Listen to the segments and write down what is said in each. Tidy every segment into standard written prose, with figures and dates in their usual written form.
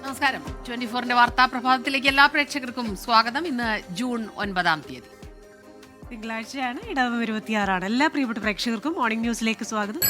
നമസ്കാരം. 24-ന്റെ വാർത്താ പ്രഭാതത്തിലേക്ക് എല്ലാ പ്രേക്ഷകർക്കും സ്വാഗതം. ഇന്ന് ജൂൺ 9 തിങ്കളാഴ്ചയാണ്. ഇടവം 26. എല്ലാ പ്രിയപ്പെട്ട പ്രേക്ഷകർക്കും മോർണിംഗ് ന്യൂസിലേക്ക് സ്വാഗതം.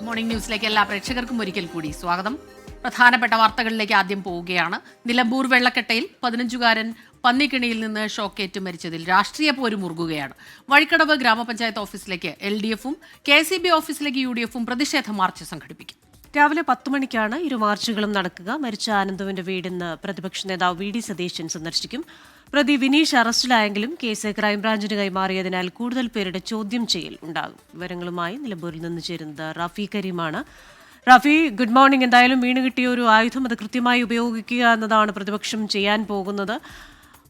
മോർണിംഗ് ന്യൂസിലേക്ക് എല്ലാ പ്രേക്ഷകർക്കും ഒരിക്കൽ കൂടി സ്വാഗതം. പ്രധാനപ്പെട്ട വാർത്തകളിലേക്ക് ആദ്യം പോവുകയാണ്. നിലമ്പൂർ വെള്ളക്കെട്ടയിൽ 15-കാരൻ പന്നിക്കിണിയിൽ നിന്ന് ഷോക്കേറ്റ് മരിച്ചതിൽ രാഷ്ട്രീയ പോര് മുറുകുകയാണ്. വഴിക്കടവ് ഗ്രാമപഞ്ചായത്ത് ഓഫീസിലേക്ക് LDF-ഉം KCB ഓഫീസിലേക്ക് UDF-ഉം പ്രതിഷേധ മാർച്ച് സംഘടിപ്പിക്കും. രാവിലെ 10 മണിക്കാണ് ഇരു മാർച്ചുകളും നടക്കുക. മരിച്ച ആനന്ദുവിന്റെ വീടിന്ന് പ്രതിപക്ഷ നേതാവ് VD സതീശൻ സന്ദർശിക്കും. പ്രതി വിനീഷ് അറസ്റ്റിലായെങ്കിലും കേസ് ക്രൈംബ്രാഞ്ചിന് കൈമാറിയതിനാൽ കൂടുതൽ പേരുടെ ചോദ്യം ചെയ്യൽ ഉണ്ടാകും. വിവരങ്ങളുമായി നിലമ്പൂരിൽ നിന്ന് ചേരുന്നത് റഫി കരീമാണ്. Rafi, good morning. എന്തായാലും വീണ് കിട്ടിയ ഒരു ആയുധം അത് കൃത്യമായി ഉപയോഗിക്കുക എന്നതാണ് പ്രതിപക്ഷം ചെയ്യാൻ പോകുന്നത്.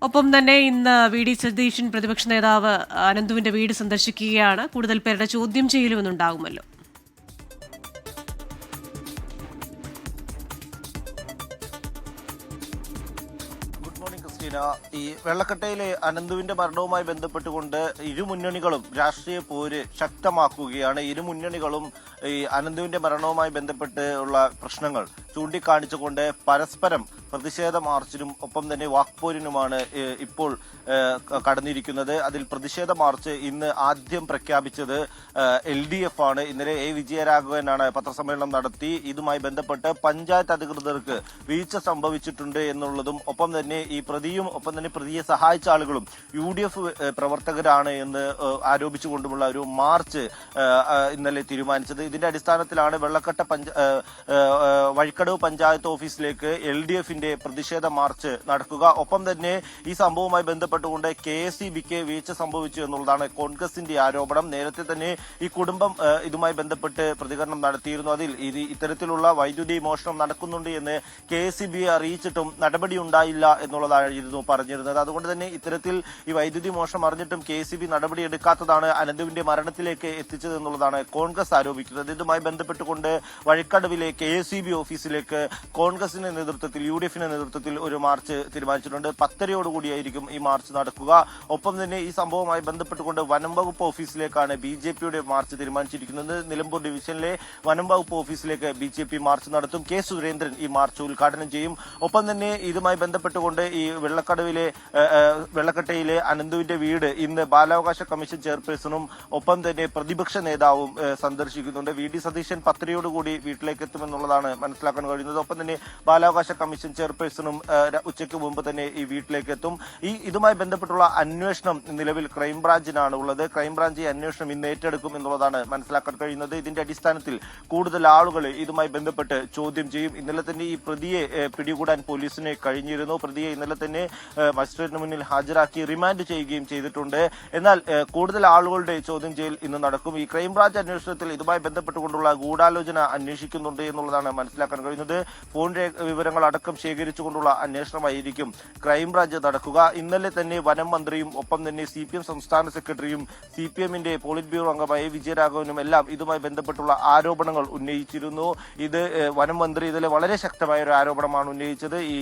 ഒപ്പം തന്നെ ഇന്ന് VD സതീശൻ പ്രതിപക്ഷ നേതാവ് അനന്തുവിന്റെ വീട് സന്ദർശിക്കുകയാണ്. കൂടുതൽ പേരുടെ ചോദ്യം ചെയ്യലും ഇന്നുണ്ടാകുമല്ലോ. ഈ വെള്ളക്കെട്ടയിലെ അനന്തുവിന്റെ മരണവുമായി ബന്ധപ്പെട്ടുകൊണ്ട് ഇരു മുന്നണികളും രാഷ്ട്രീയ പോര് ശക്തമാക്കുകയാണ്. ഇരു മുന്നണികളും ഈ അനന്തുവിന്റെ മരണവുമായി ബന്ധപ്പെട്ട് ഉള്ള പ്രശ്നങ്ങൾ ചൂണ്ടിക്കാണിച്ചുകൊണ്ട് പരസ്പരം പ്രതിഷേധ മാർച്ചിനും ഒപ്പം തന്നെ വാക്പോരിനുമാണ് ഇപ്പോൾ കടന്നിരിക്കുന്നത്. അതിൽ പ്രതിഷേധ മാർച്ച് ഇന്ന് ആദ്യം പ്രഖ്യാപിച്ചത് LDF ആണ്. ഇന്നലെ വിജയരാഘവനാണ് പത്രസമ്മേളനം നടത്തി ഇതുമായി ബന്ധപ്പെട്ട് പഞ്ചായത്ത് അധികൃതർക്ക് വീഴ്ച സംഭവിച്ചിട്ടുണ്ട് എന്നുള്ളതും ഒപ്പം തന്നെ ഈ പ്രതിയും ഒപ്പം തന്നെ പ്രതിയെ സഹായിച്ച ആളുകളും UDF പ്രവർത്തകരാണ് എന്ന് ആരോപിച്ചുകൊണ്ടുമുള്ള ഒരു മാർച്ച് ഇന്നലെ തീരുമാനിച്ചത്. ഇതിന്റെ അടിസ്ഥാനത്തിലാണ് വെള്ളക്കെട്ട വഴിക്കടവ് പഞ്ചായത്ത് ഓഫീസിലേക്ക് LDF-ന്റെ പ്രതിഷേധ മാർച്ച് നടക്കുക. ഒപ്പം തന്നെ ഈ സംഭവവുമായി ബന്ധപ്പെട്ടുകൊണ്ട് KSEB-ക്ക് വീഴ്ച സംഭവിച്ചു എന്നുള്ളതാണ് കോൺഗ്രസിന്റെ ആരോപണം. നേരത്തെ തന്നെ ഈ കുടുംബം ഇതുമായി ബന്ധപ്പെട്ട് പ്രതികരണം നടത്തിയിരുന്നു. അതിൽ ഇത്തരത്തിലുള്ള വൈദ്യുതി മോഷണം നടക്കുന്നുണ്ട് എന്ന് KSEB-യെ അറിയിച്ചിട്ടും നടപടി ഉണ്ടായില്ല എന്നുള്ളതായിരുന്നു പറഞ്ഞിരുന്നത്. അതുകൊണ്ട് തന്നെ ഇത്തരത്തിൽ ഈ വൈദ്യുതി മോഷണം അറിഞ്ഞിട്ടും KSEB നടപടി എടുക്കാത്തതാണ് അനന്തുവിന്റെ മരണത്തിലേക്ക് എത്തിച്ചത് എന്നുള്ളതാണ് കോൺഗ്രസ് ആരോപിക്കുന്നത്. ഇതുമായി ബന്ധപ്പെട്ടുകൊണ്ട് വഴിക്കടവിലെ KSEB ഓഫീസിലേക്ക് കോൺഗ്രസിന്റെ നേതൃത്വത്തിൽ UDF-ന്റെ നേതൃത്വത്തിൽ ഒരു മാർച്ച് തീരുമാനിച്ചിട്ടുണ്ട്. 10:30 ഈ മാർച്ച് നടക്കുക. ഒപ്പം തന്നെ ഈ സംഭവവുമായി ബന്ധപ്പെട്ടുകൊണ്ട് വനം വകുപ്പ് ഓഫീസിലേക്കാണ് BJP-യുടെ മാർച്ച് തീരുമാനിച്ചിരിക്കുന്നത്. നിലമ്പൂർ ഡിവിഷനിലെ വനം വകുപ്പ് ഓഫീസിലേക്ക് BJP മാർച്ച് നടത്തും. K. സുരേന്ദ്രൻ ഈ മാർച്ച് ഉദ്ഘാടനം ചെയ്യും. ഒപ്പം തന്നെ ഇതുമായി ബന്ധപ്പെട്ടുകൊണ്ട് ഈ വെള്ളക്കെട്ടയിലെ അനന്തുവിന്റെ വീട് ഇന്ന് ബാലാവകാശ കമ്മീഷൻ ചെയർപേഴ്സണും ഒപ്പം തന്നെ പ്രതിപക്ഷ നേതാവും സന്ദർശിക്കുന്നുണ്ട്. VD സതീശൻ 10:30 വീട്ടിലേക്ക് എത്തുമെന്നുള്ളതാണ് മനസ്സിലാക്കാൻ കഴിയുന്നത്. ഒപ്പം തന്നെ ബാലാവകാശ കമ്മീഷൻ ചെയർപേഴ്സണും ഉച്ചയ്ക്ക് മുമ്പ് തന്നെ ഈ വീട്ടിലേക്ക് എത്തും. ഇതുമായി ബന്ധപ്പെട്ടുള്ള അന്വേഷണം നിലവിൽ ക്രൈംബ്രാഞ്ചിനാണ് ഉള്ളത്. ക്രൈംബ്രാഞ്ച് ഈ അന്വേഷണം ഇന്ന് ഏറ്റെടുക്കും എന്നുള്ളതാണ് മനസ്സിലാക്കാൻ കഴിയുന്നത്. ഇതിന്റെ അടിസ്ഥാനത്തിൽ കൂടുതൽ ആളുകൾ ഇതുമായി ബന്ധപ്പെട്ട് ചോദ്യം ചെയ്യും. ഇന്നലെ തന്നെ ഈ പ്രതിയെ പിടികൂടാൻ പോലീസിന് കഴിഞ്ഞിരുന്നു. പ്രതിയെ ഇന്നലെ തന്നെ മജിസ്ട്രേറ്റിന് മുന്നിൽ ഹാജരാക്കി റിമാൻഡ് ചെയ്യുകയും ചെയ്തിട്ടുണ്ട്. എന്നാൽ കൂടുതൽ ആളുകളുടെ ചോദ്യം ചെയ്യൽ ഇന്ന് നടക്കും. ഈ ക്രൈംബ്രാഞ്ച് അന്വേഷണത്തിൽ ഇതുമായി ബന്ധപ്പെട്ടുകൊണ്ടുള്ള ഗൂഢാലോചന അന്വേഷിക്കുന്നുണ്ട് എന്നുള്ളതാണ് മനസ്സിലാക്കാൻ കഴിയുന്നത്. ഫോൺ വിവരങ്ങൾ അടക്കം ശേഖരിച്ചുകൊണ്ടുള്ള അന്വേഷണമായിരിക്കും ക്രൈംബ്രാഞ്ച് നടക്കുക. ഇന്നലെ തന്നെ വനം മന്ത്രിയും ഒപ്പം തന്നെ CPM സംസ്ഥാന സെക്രട്ടറിയും CPM-ന്റെ പോളിറ്റ് ബ്യൂറോ അംഗമായ വിജയരാഘവനും എല്ലാം ഇതുമായി ബന്ധപ്പെട്ടുള്ള ആരോപണങ്ങൾ ഉന്നയിച്ചിരുന്നു. ഇത് വനം മന്ത്രി ഇതിലെ വളരെ ശക്തമായ ഒരു ആരോപണമാണ് ഉന്നയിച്ചത്. ഈ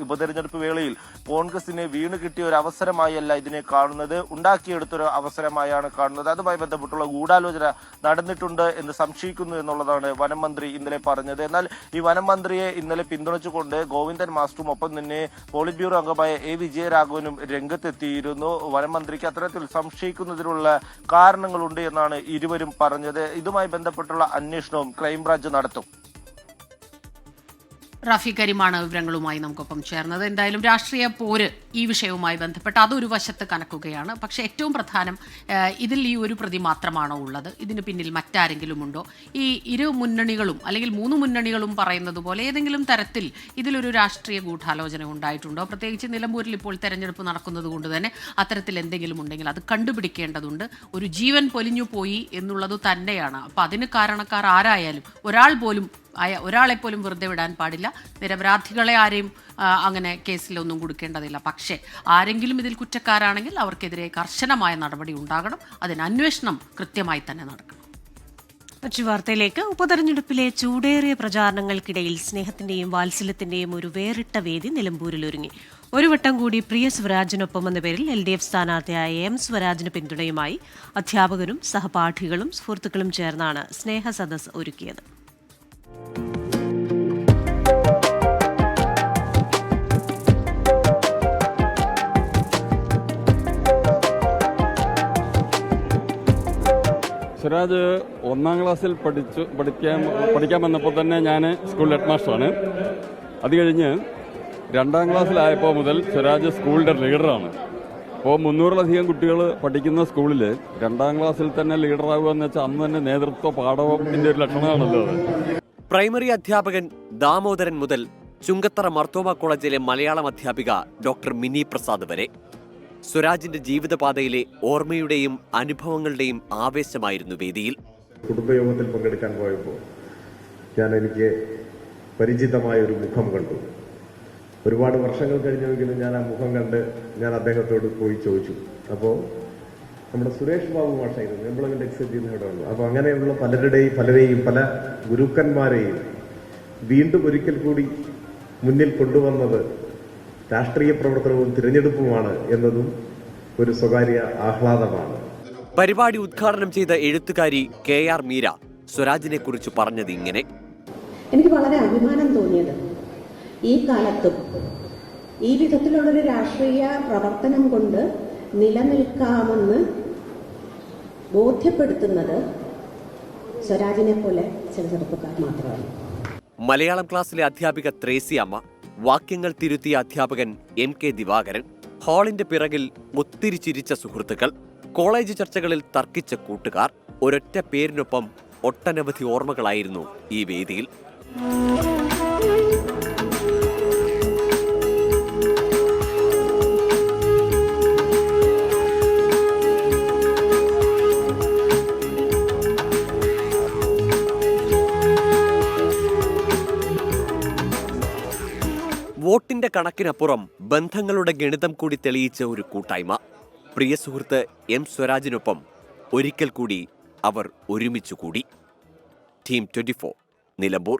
ഉപതെരഞ്ഞെടുപ്പ് വേളയിൽ കോൺഗ്രസിന് വീണ് കിട്ടിയ ഒരു അവസരമായല്ല ഇതിനെ കാണുന്നത്, ഉണ്ടാക്കിയെടുത്തൊരു അവസരമായാണ് കാണുന്നത്. അതുമായി ബന്ധപ്പെട്ടുള്ള ഗൂഢാലോചന നടന്നിട്ടുണ്ട് എന്ന് സംശയിക്കുന്നു എന്നുള്ളതാണ് വനം മന്ത്രി ഇന്നലെ പറഞ്ഞത്. എന്നാൽ ഈ വനം മന്ത്രിയെ ഇന്നലെ പിന്തുണച്ചുകൊണ്ട് ഗോവിന്ദൻ മാസ്റ്ററും ഒപ്പം തന്നെ പോളിറ്റ് ബ്യൂറോ അംഗമായ വിജയരാഘവനും രംഗത്തെത്തിയിരുന്നു. വനം മന്ത്രിക്ക് അത്തരത്തിൽ സംശയിക്കുന്നതിനുള്ള കാരണങ്ങളുണ്ട് എന്നാണ് ഇരുവരും പറഞ്ഞത്. ഇതുമായി ബന്ധപ്പെട്ടുള്ള അന്വേഷണവും ക്രൈംബ്രാഞ്ച് നടത്തും. റഫി കരീമാണ് വിവരങ്ങളുമായി നമുക്കൊപ്പം ചേർന്നത്. എന്തായാലും രാഷ്ട്രീയ പോര് ഈ വിഷയവുമായി ബന്ധപ്പെട്ട് അതൊരു വശത്ത് കനക്കുകയാണ്. പക്ഷെ ഏറ്റവും പ്രധാനം ഇതിൽ ഈ ഒരു പ്രതി മാത്രമാണോ ഉള്ളത്, ഇതിന് പിന്നിൽ മറ്റാരെങ്കിലും ഉണ്ടോ? ഈ ഇരു മുന്നണികളും അല്ലെങ്കിൽ 3 മുന്നണികളും പറയുന്നത് പോലെ ഏതെങ്കിലും തരത്തിൽ ഇതിലൊരു രാഷ്ട്രീയ ഗൂഢാലോചന ഉണ്ടായിട്ടുണ്ടോ? പ്രത്യേകിച്ച് നിലമ്പൂരിൽ ഇപ്പോൾ തെരഞ്ഞെടുപ്പ് നടക്കുന്നത് കൊണ്ട് തന്നെ അത്തരത്തിൽ എന്തെങ്കിലും ഉണ്ടെങ്കിൽ അത് കണ്ടുപിടിക്കേണ്ടതുണ്ട്. ഒരു ജീവൻ പൊലിഞ്ഞു പോയി എന്നുള്ളത് തന്നെയാണ്. അപ്പം അതിന് കാരണക്കാർ ആരായാലും ഒരാളെപ്പോലും വെറുതെ വിടാൻ പാടില്ല. നിരപരാധികളെ ആരെയും അങ്ങനെ കേസിലൊന്നും കൊടുക്കേണ്ടതില്ല. പക്ഷേ ആരെങ്കിലും ഇതിൽ കുറ്റക്കാരാണെങ്കിൽ അവർക്കെതിരെ കർശനമായ നടപടി ഉണ്ടാകണം. അതിന് അന്വേഷണം കൃത്യമായി തന്നെ നടക്കണം. മറ്റു വാർത്തയിലേക്ക്. ഉപതെരഞ്ഞെടുപ്പിലെ ചൂടേറിയ പ്രചാരണങ്ങൾക്കിടയിൽ സ്നേഹത്തിന്റെയും വാത്സല്യത്തിന്റെയും ഒരു വേറിട്ട വേദി നിലമ്പൂരിൽ ഒരുങ്ങി. ഒരു വട്ടം കൂടി പ്രിയ സ്വരാജിനൊപ്പം എന്ന പേരിൽ LDF സ്ഥാനാർത്ഥിയായ M സ്വരാജിന് പിന്തുണയുമായി അധ്യാപകരും സഹപാഠികളും സുഹൃത്തുക്കളും ചേർന്നാണ് സ്നേഹസദസ് ഒരുക്കിയത്. സ്വരാജ് 1ാം ക്ലാസ്സിൽ പഠിക്കാൻ വന്നപ്പോൾ തന്നെ ഞാൻ സ്കൂൾ ഹെഡ് മാസ്റ്ററാണ്. അത് കഴിഞ്ഞ് 2ാം ക്ലാസ്സിലായപ്പോൾ മുതൽ സ്വരാജ് സ്കൂളിൻ്റെ ലീഡറാണ്. അപ്പോൾ 300-ലധികം കുട്ടികൾ പഠിക്കുന്ന സ്കൂളിൽ 2ാം ക്ലാസ്സിൽ തന്നെ ലീഡറാകുക എന്ന് വെച്ചാൽ അന്ന് തന്നെ നേതൃത്വ പാഠവത്തിൻ്റെ ഒരു ലക്ഷണമാണല്ലോ അത്. പ്രൈമറി അധ്യാപകൻ ദാമോദരൻ മുതൽ ചുങ്കത്തറ മർത്തോമ കോളേജിലെ മലയാളം അധ്യാപിക ഡോക്ടർ മിനി പ്രസാദ് വരെ സ്വരാജിന്റെ ജീവിതപാതയിലെ ഓർമ്മയുടെയും അനുഭവങ്ങളുടെയും ആവേശമായിരുന്നു വേദിയിൽ. കുടുംബയോഗത്തിൽ പങ്കെടുക്കാൻ പോയപ്പോൾ എനിക്ക് പരിചിതമായ ഒരു മുഖം കണ്ടു. ഒരുപാട് വർഷങ്ങൾ കഴിഞ്ഞെങ്കിലും ഞാൻ ആ മുഖം കണ്ട് ഞാൻ അദ്ദേഹത്തോട് പോയി ചോദിച്ചു. അപ്പോൾ നമ്മുടെ സുരേഷ് ബാബു മാഷായിരുന്നു എംപ്ലോയ്മെന്റ് എക്സ്ചേഞ്ചിൽ ഇവിടെ വന്നു. അപ്പോൾ അങ്ങനെയുള്ള പലരെയും പല ഗുരുക്കന്മാരെയും വീണ്ടും ഒരിക്കൽ കൂടി മുന്നിൽ കൊണ്ടുവന്നത് രാഷ്ട്രീയ പ്രവർത്തനവും തിരഞ്ഞെടുപ്പുമാണ് എന്നതും ഒരു സ്വകാര്യ ആഹ്ലാദമാണ്. പരിപാടി ഉദ്ഘാടനം ചെയ്ത എഴുത്തുകാരി KR മീര സ്വരാജിനെ കുറിച്ച് പറഞ്ഞത് ഇങ്ങനെ: എനിക്ക് വളരെ അഭിമാനം തോന്നിയത് ഈ കാലത്തും ഈ വിധത്തിലുള്ളൊരു രാഷ്ട്രീയ പ്രവർത്തനം കൊണ്ട് നിലനിൽക്കാമെന്ന് ബോധ്യപ്പെടുത്തുന്നത് സ്വരാജിനെ പോലെ ചില ചെറുപ്പക്കാർ മാത്രമാണ്. മലയാളം ക്ലാസ്സിലെ അധ്യാപിക ത്രേസി അമ്മ, വാക്യങ്ങൾ തിരുത്തിയ അധ്യാപകൻ MK ദിവാകരൻ, ഹാളിന്റെ പിറകിൽ ഒത്തിരി ചിരിച്ച സുഹൃത്തുക്കൾ, കോളേജ് ചർച്ചകളിൽ തർക്കിച്ച കൂട്ടുകാർ, ഒരൊറ്റ പേരിനൊപ്പം ഒട്ടനവധി ഓർമ്മകളായിരുന്നു ഈ വേദിയിൽ. വോട്ടിന്റെ കണക്കിനപ്പുറം ബന്ധങ്ങളുടെ ഗണിതം കൂടി തെളിയിച്ച ഒരു കൂട്ടായ്മ. പ്രിയ സുഹൃത്ത് M സ്വരാജിനൊപ്പം ഒരിക്കൽ കൂടി അവർ ഒരുമിച്ചുകൂടി. ടീം 24 നിലമ്പൂർ.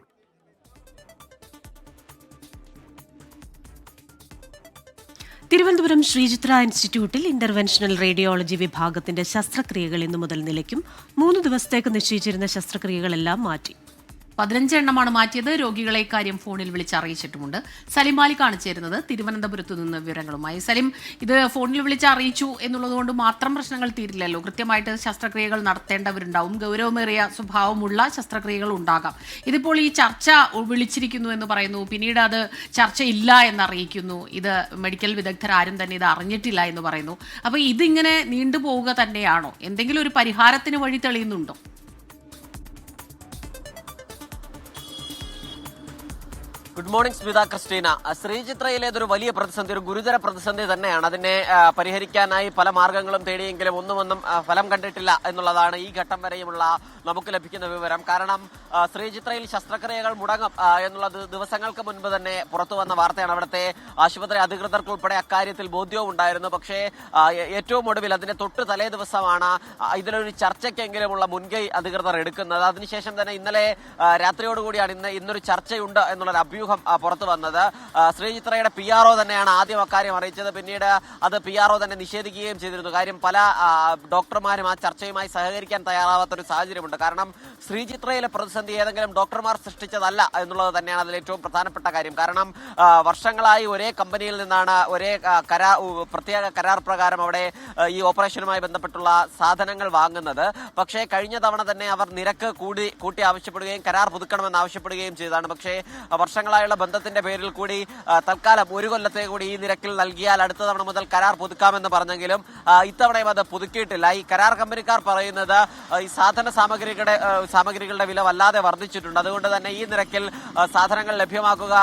തിരുവനന്തപുരം ശ്രീചിത്ര ഇൻസ്റ്റിറ്റ്യൂട്ടിൽ ഇന്റർവെൻഷണൽ റേഡിയോളജി വിഭാഗത്തിന്റെ ശസ്ത്രക്രിയകൾ ഇന്നു മുതൽ നിലയ്ക്കും. 3 ദിവസത്തേക്ക് നിശ്ചയിച്ചിരുന്ന ശസ്ത്രക്രിയകളെല്ലാം മാറ്റി. 15 എണ്ണമാണ് മാറ്റിയത്. രോഗികളെ ഇക്കാര്യം ഫോണിൽ വിളിച്ച് അറിയിച്ചിട്ടുമുണ്ട്. സലിം മാലിക്കാണ് ചേരുന്നത് തിരുവനന്തപുരത്ത് നിന്ന് വിവരങ്ങളുമായി. സലിം, ഇത് ഫോണിൽ വിളിച്ച് അറിയിച്ചു എന്നുള്ളതുകൊണ്ട് മാത്രം പ്രശ്നങ്ങൾ തീരില്ലല്ലോ. കൃത്യമായിട്ട് ശസ്ത്രക്രിയകൾ നടത്തേണ്ടവരുണ്ടാവും. ഗൗരവമേറിയ സ്വഭാവമുള്ള ശസ്ത്രക്രിയകൾ ഉണ്ടാകാം. ഇതിപ്പോൾ ഈ ചർച്ച വിളിച്ചിരിക്കുന്നു എന്ന് പറയുന്നു, പിന്നീട് അത് ചർച്ചയില്ല എന്നറിയിക്കുന്നു. ഇത് മെഡിക്കൽ വിദഗ്ധർ ആരും തന്നെ ഇത് അറിഞ്ഞിട്ടില്ല എന്ന് പറയുന്നു. അപ്പോൾ ഇതിങ്ങനെ നീണ്ടുപോവുക തന്നെയാണോ? എന്തെങ്കിലും ഒരു പരിഹാരത്തിന് വഴി തെളിയുന്നുണ്ടോ? Good morning Smitha Christina. ശ്രീചിത്രയിലേതൊരു വലിയ പ്രതിസന്ധി, ഒരു ഗുരുതര പ്രതിസന്ധി തന്നെയാണ്. അതിനെ പരിഹരിക്കാനായി പല മാർഗങ്ങളും തേടിയെങ്കിലും ഒന്നും ഫലം കണ്ടിട്ടില്ല എന്നുള്ളതാണ് ഈ ഘട്ടം വരെയുമുള്ള നമുക്ക് ലഭിക്കുന്ന വിവരം. കാരണം ശ്രീചിത്രയിൽ ശസ്ത്രക്രിയകൾ മുടങ്ങും എന്നുള്ളത് ദിവസങ്ങൾക്ക് മുൻപ് തന്നെ പുറത്തു വന്ന വാർത്തയാണ്. അവിടുത്തെ ആശുപത്രി അധികൃതർക്കുൾപ്പെടെ അക്കാര്യത്തിൽ ബോധ്യവും ഉണ്ടായിരുന്നു. പക്ഷേ ഏറ്റവും ഒടുവിൽ അതിന്റെ തൊട്ട് തലേ ദിവസമാണ് ഇതിലൊരു ചർച്ചയ്ക്കെങ്കിലുമുള്ള മുൻകൈ അധികൃതർ എടുക്കുന്നത്. അതിനുശേഷം തന്നെ ഇന്നലെ രാത്രിയോടുകൂടിയാണ് ഇന്നൊരു ചർച്ചയുണ്ട് എന്നുള്ളൊരു അഭ്യൂഹം പുറത്തു വന്നത്. ശ്രീചിത്രയുടെ PRO തന്നെയാണ് ആദ്യം അക്കാര്യം അറിയിച്ചത്. പിന്നീട് അത് PRO തന്നെ നിഷേധിക്കുകയും ചെയ്തിരുന്നു. കാര്യം പല ഡോക്ടർമാരും ആ ചർച്ചയുമായി സഹകരിക്കാൻ തയ്യാറാവാത്തൊരു സാഹചര്യമുണ്ട്. കാരണം ശ്രീചിത്രയിലെ പ്രതിസന്ധി ഏതെങ്കിലും ഡോക്ടർമാർ സൃഷ്ടിച്ചതല്ല എന്നുള്ളത് തന്നെയാണ് അതിൽ ഏറ്റവും പ്രധാനപ്പെട്ട കാര്യം. കാരണം വർഷങ്ങളായി ഒരേ കമ്പനിയിൽ നിന്നാണ് ഒരേ പ്രത്യേക കരാർ പ്രകാരം അവിടെ ഈ ഓപ്പറേഷനുമായി ബന്ധപ്പെട്ടുള്ള സാധനങ്ങൾ വാങ്ങുന്നത്. പക്ഷേ കഴിഞ്ഞ തവണ തന്നെ അവർ നിരക്ക് കൂട്ടി ആവശ്യപ്പെടുകയും കരാർ പുതുക്കണമെന്ന് ആവശ്യപ്പെടുകയും ചെയ്തതാണ്. പക്ഷേ വർഷങ്ങളായുള്ള ബന്ധത്തിന്റെ പേരിൽ കൂടി തൽക്കാലം 1 കൊല്ലത്തെ കൂടി ഈ നിരക്കിൽ നൽകിയാൽ അടുത്ത തവണ മുതൽ കരാർ പുതുക്കാമെന്ന് പറഞ്ഞെങ്കിലും ഇത്തവണയും അത് പുതുക്കിയിട്ടില്ല. ഈ കരാർ കമ്പനിക്കാർ പറയുന്നത് ഈ സാമഗ്രികളുടെ വില വല്ലാതെ വർദ്ധിച്ചിട്ടുണ്ട്. അതുകൊണ്ട് തന്നെ ഈ നിരക്കിൽ സാധനങ്ങൾ ലഭ്യമാക്കുക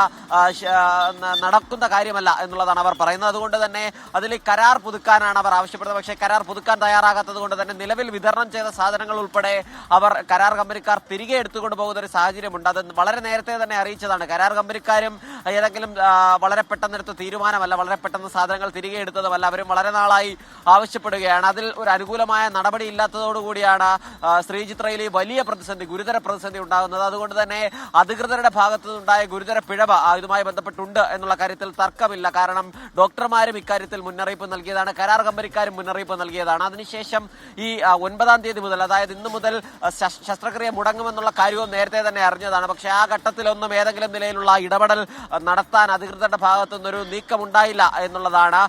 നടക്കുന്ന കാര്യമല്ല എന്നുള്ളതാണ് അവർ പറയുന്നത്. അതുകൊണ്ട് തന്നെ അതിൽ കരാർ പുതുക്കാനാണ് അവർ ആവശ്യപ്പെടുന്നത്. പക്ഷേ കരാർ പുതുക്കാൻ തയ്യാറാകാത്തത് കൊണ്ട് തന്നെ നിലവിൽ വിതരണം ചെയ്ത സാധനങ്ങൾ ഉൾപ്പെടെ അവർ കരാർ കമ്പനിക്കാർ തിരികെ എടുത്തുകൊണ്ട് പോകുന്ന ഒരു സാഹചര്യമുണ്ട്. അത് വളരെ നേരത്തെ തന്നെ അറിയിച്ചതാണ്. കരാർ കമ്പനിക്കാരും ഏതെങ്കിലും വളരെ പെട്ടെന്നെടുത്ത തീരുമാനമല്ല, വളരെ പെട്ടെന്ന് സാധനങ്ങൾ തിരികെ എടുത്തതുമല്ല. അവരും വളരെ നാളായി ആവശ്യപ്പെടുകയാണ്. അതിൽ ഒരു അനുകൂലമായ നടപടി ഇല്ലാത്തതോടുകൂടിയാണ് ശ്രീചിത്രയിൽ ഈ വലിയ പ്രതിസന്ധി, ഗുരുതര പ്രതിസന്ധി ഉണ്ടാകുന്നത്. അതുകൊണ്ട് തന്നെ അധികൃതരുടെ ഭാഗത്തു നിന്നുണ്ടായ ഗുരുതര പിഴവ് ഇതുമായി ബന്ധപ്പെട്ടുണ്ട് എന്നുള്ള കാര്യത്തിൽ തർക്കമില്ല. കാരണം ഡോക്ടർമാരും ഇക്കാര്യത്തിൽ മുന്നറിയിപ്പ് നൽകിയതാണ്, കരാർ കമ്പനിക്കാരും മുന്നറിയിപ്പ് നൽകിയതാണ്. അതിനുശേഷം ഈ 9-ാം തീയതി മുതൽ, അതായത് ഇന്നു മുതൽ ശസ്ത്രക്രിയ മുടങ്ങുമെന്നുള്ള കാര്യവും നേരത്തെ തന്നെ അറിഞ്ഞതാണ്. പക്ഷേ ആ ഘട്ടത്തിലൊന്നും ഏതെങ്കിലും നിലയിലുള്ള ഇടപെടൽ നടത്താൻ അധികൃതരുടെ ഭാഗത്തു നിന്നൊരു നീക്കമുണ്ടായില്ല എന്നുള്ളതാണ്.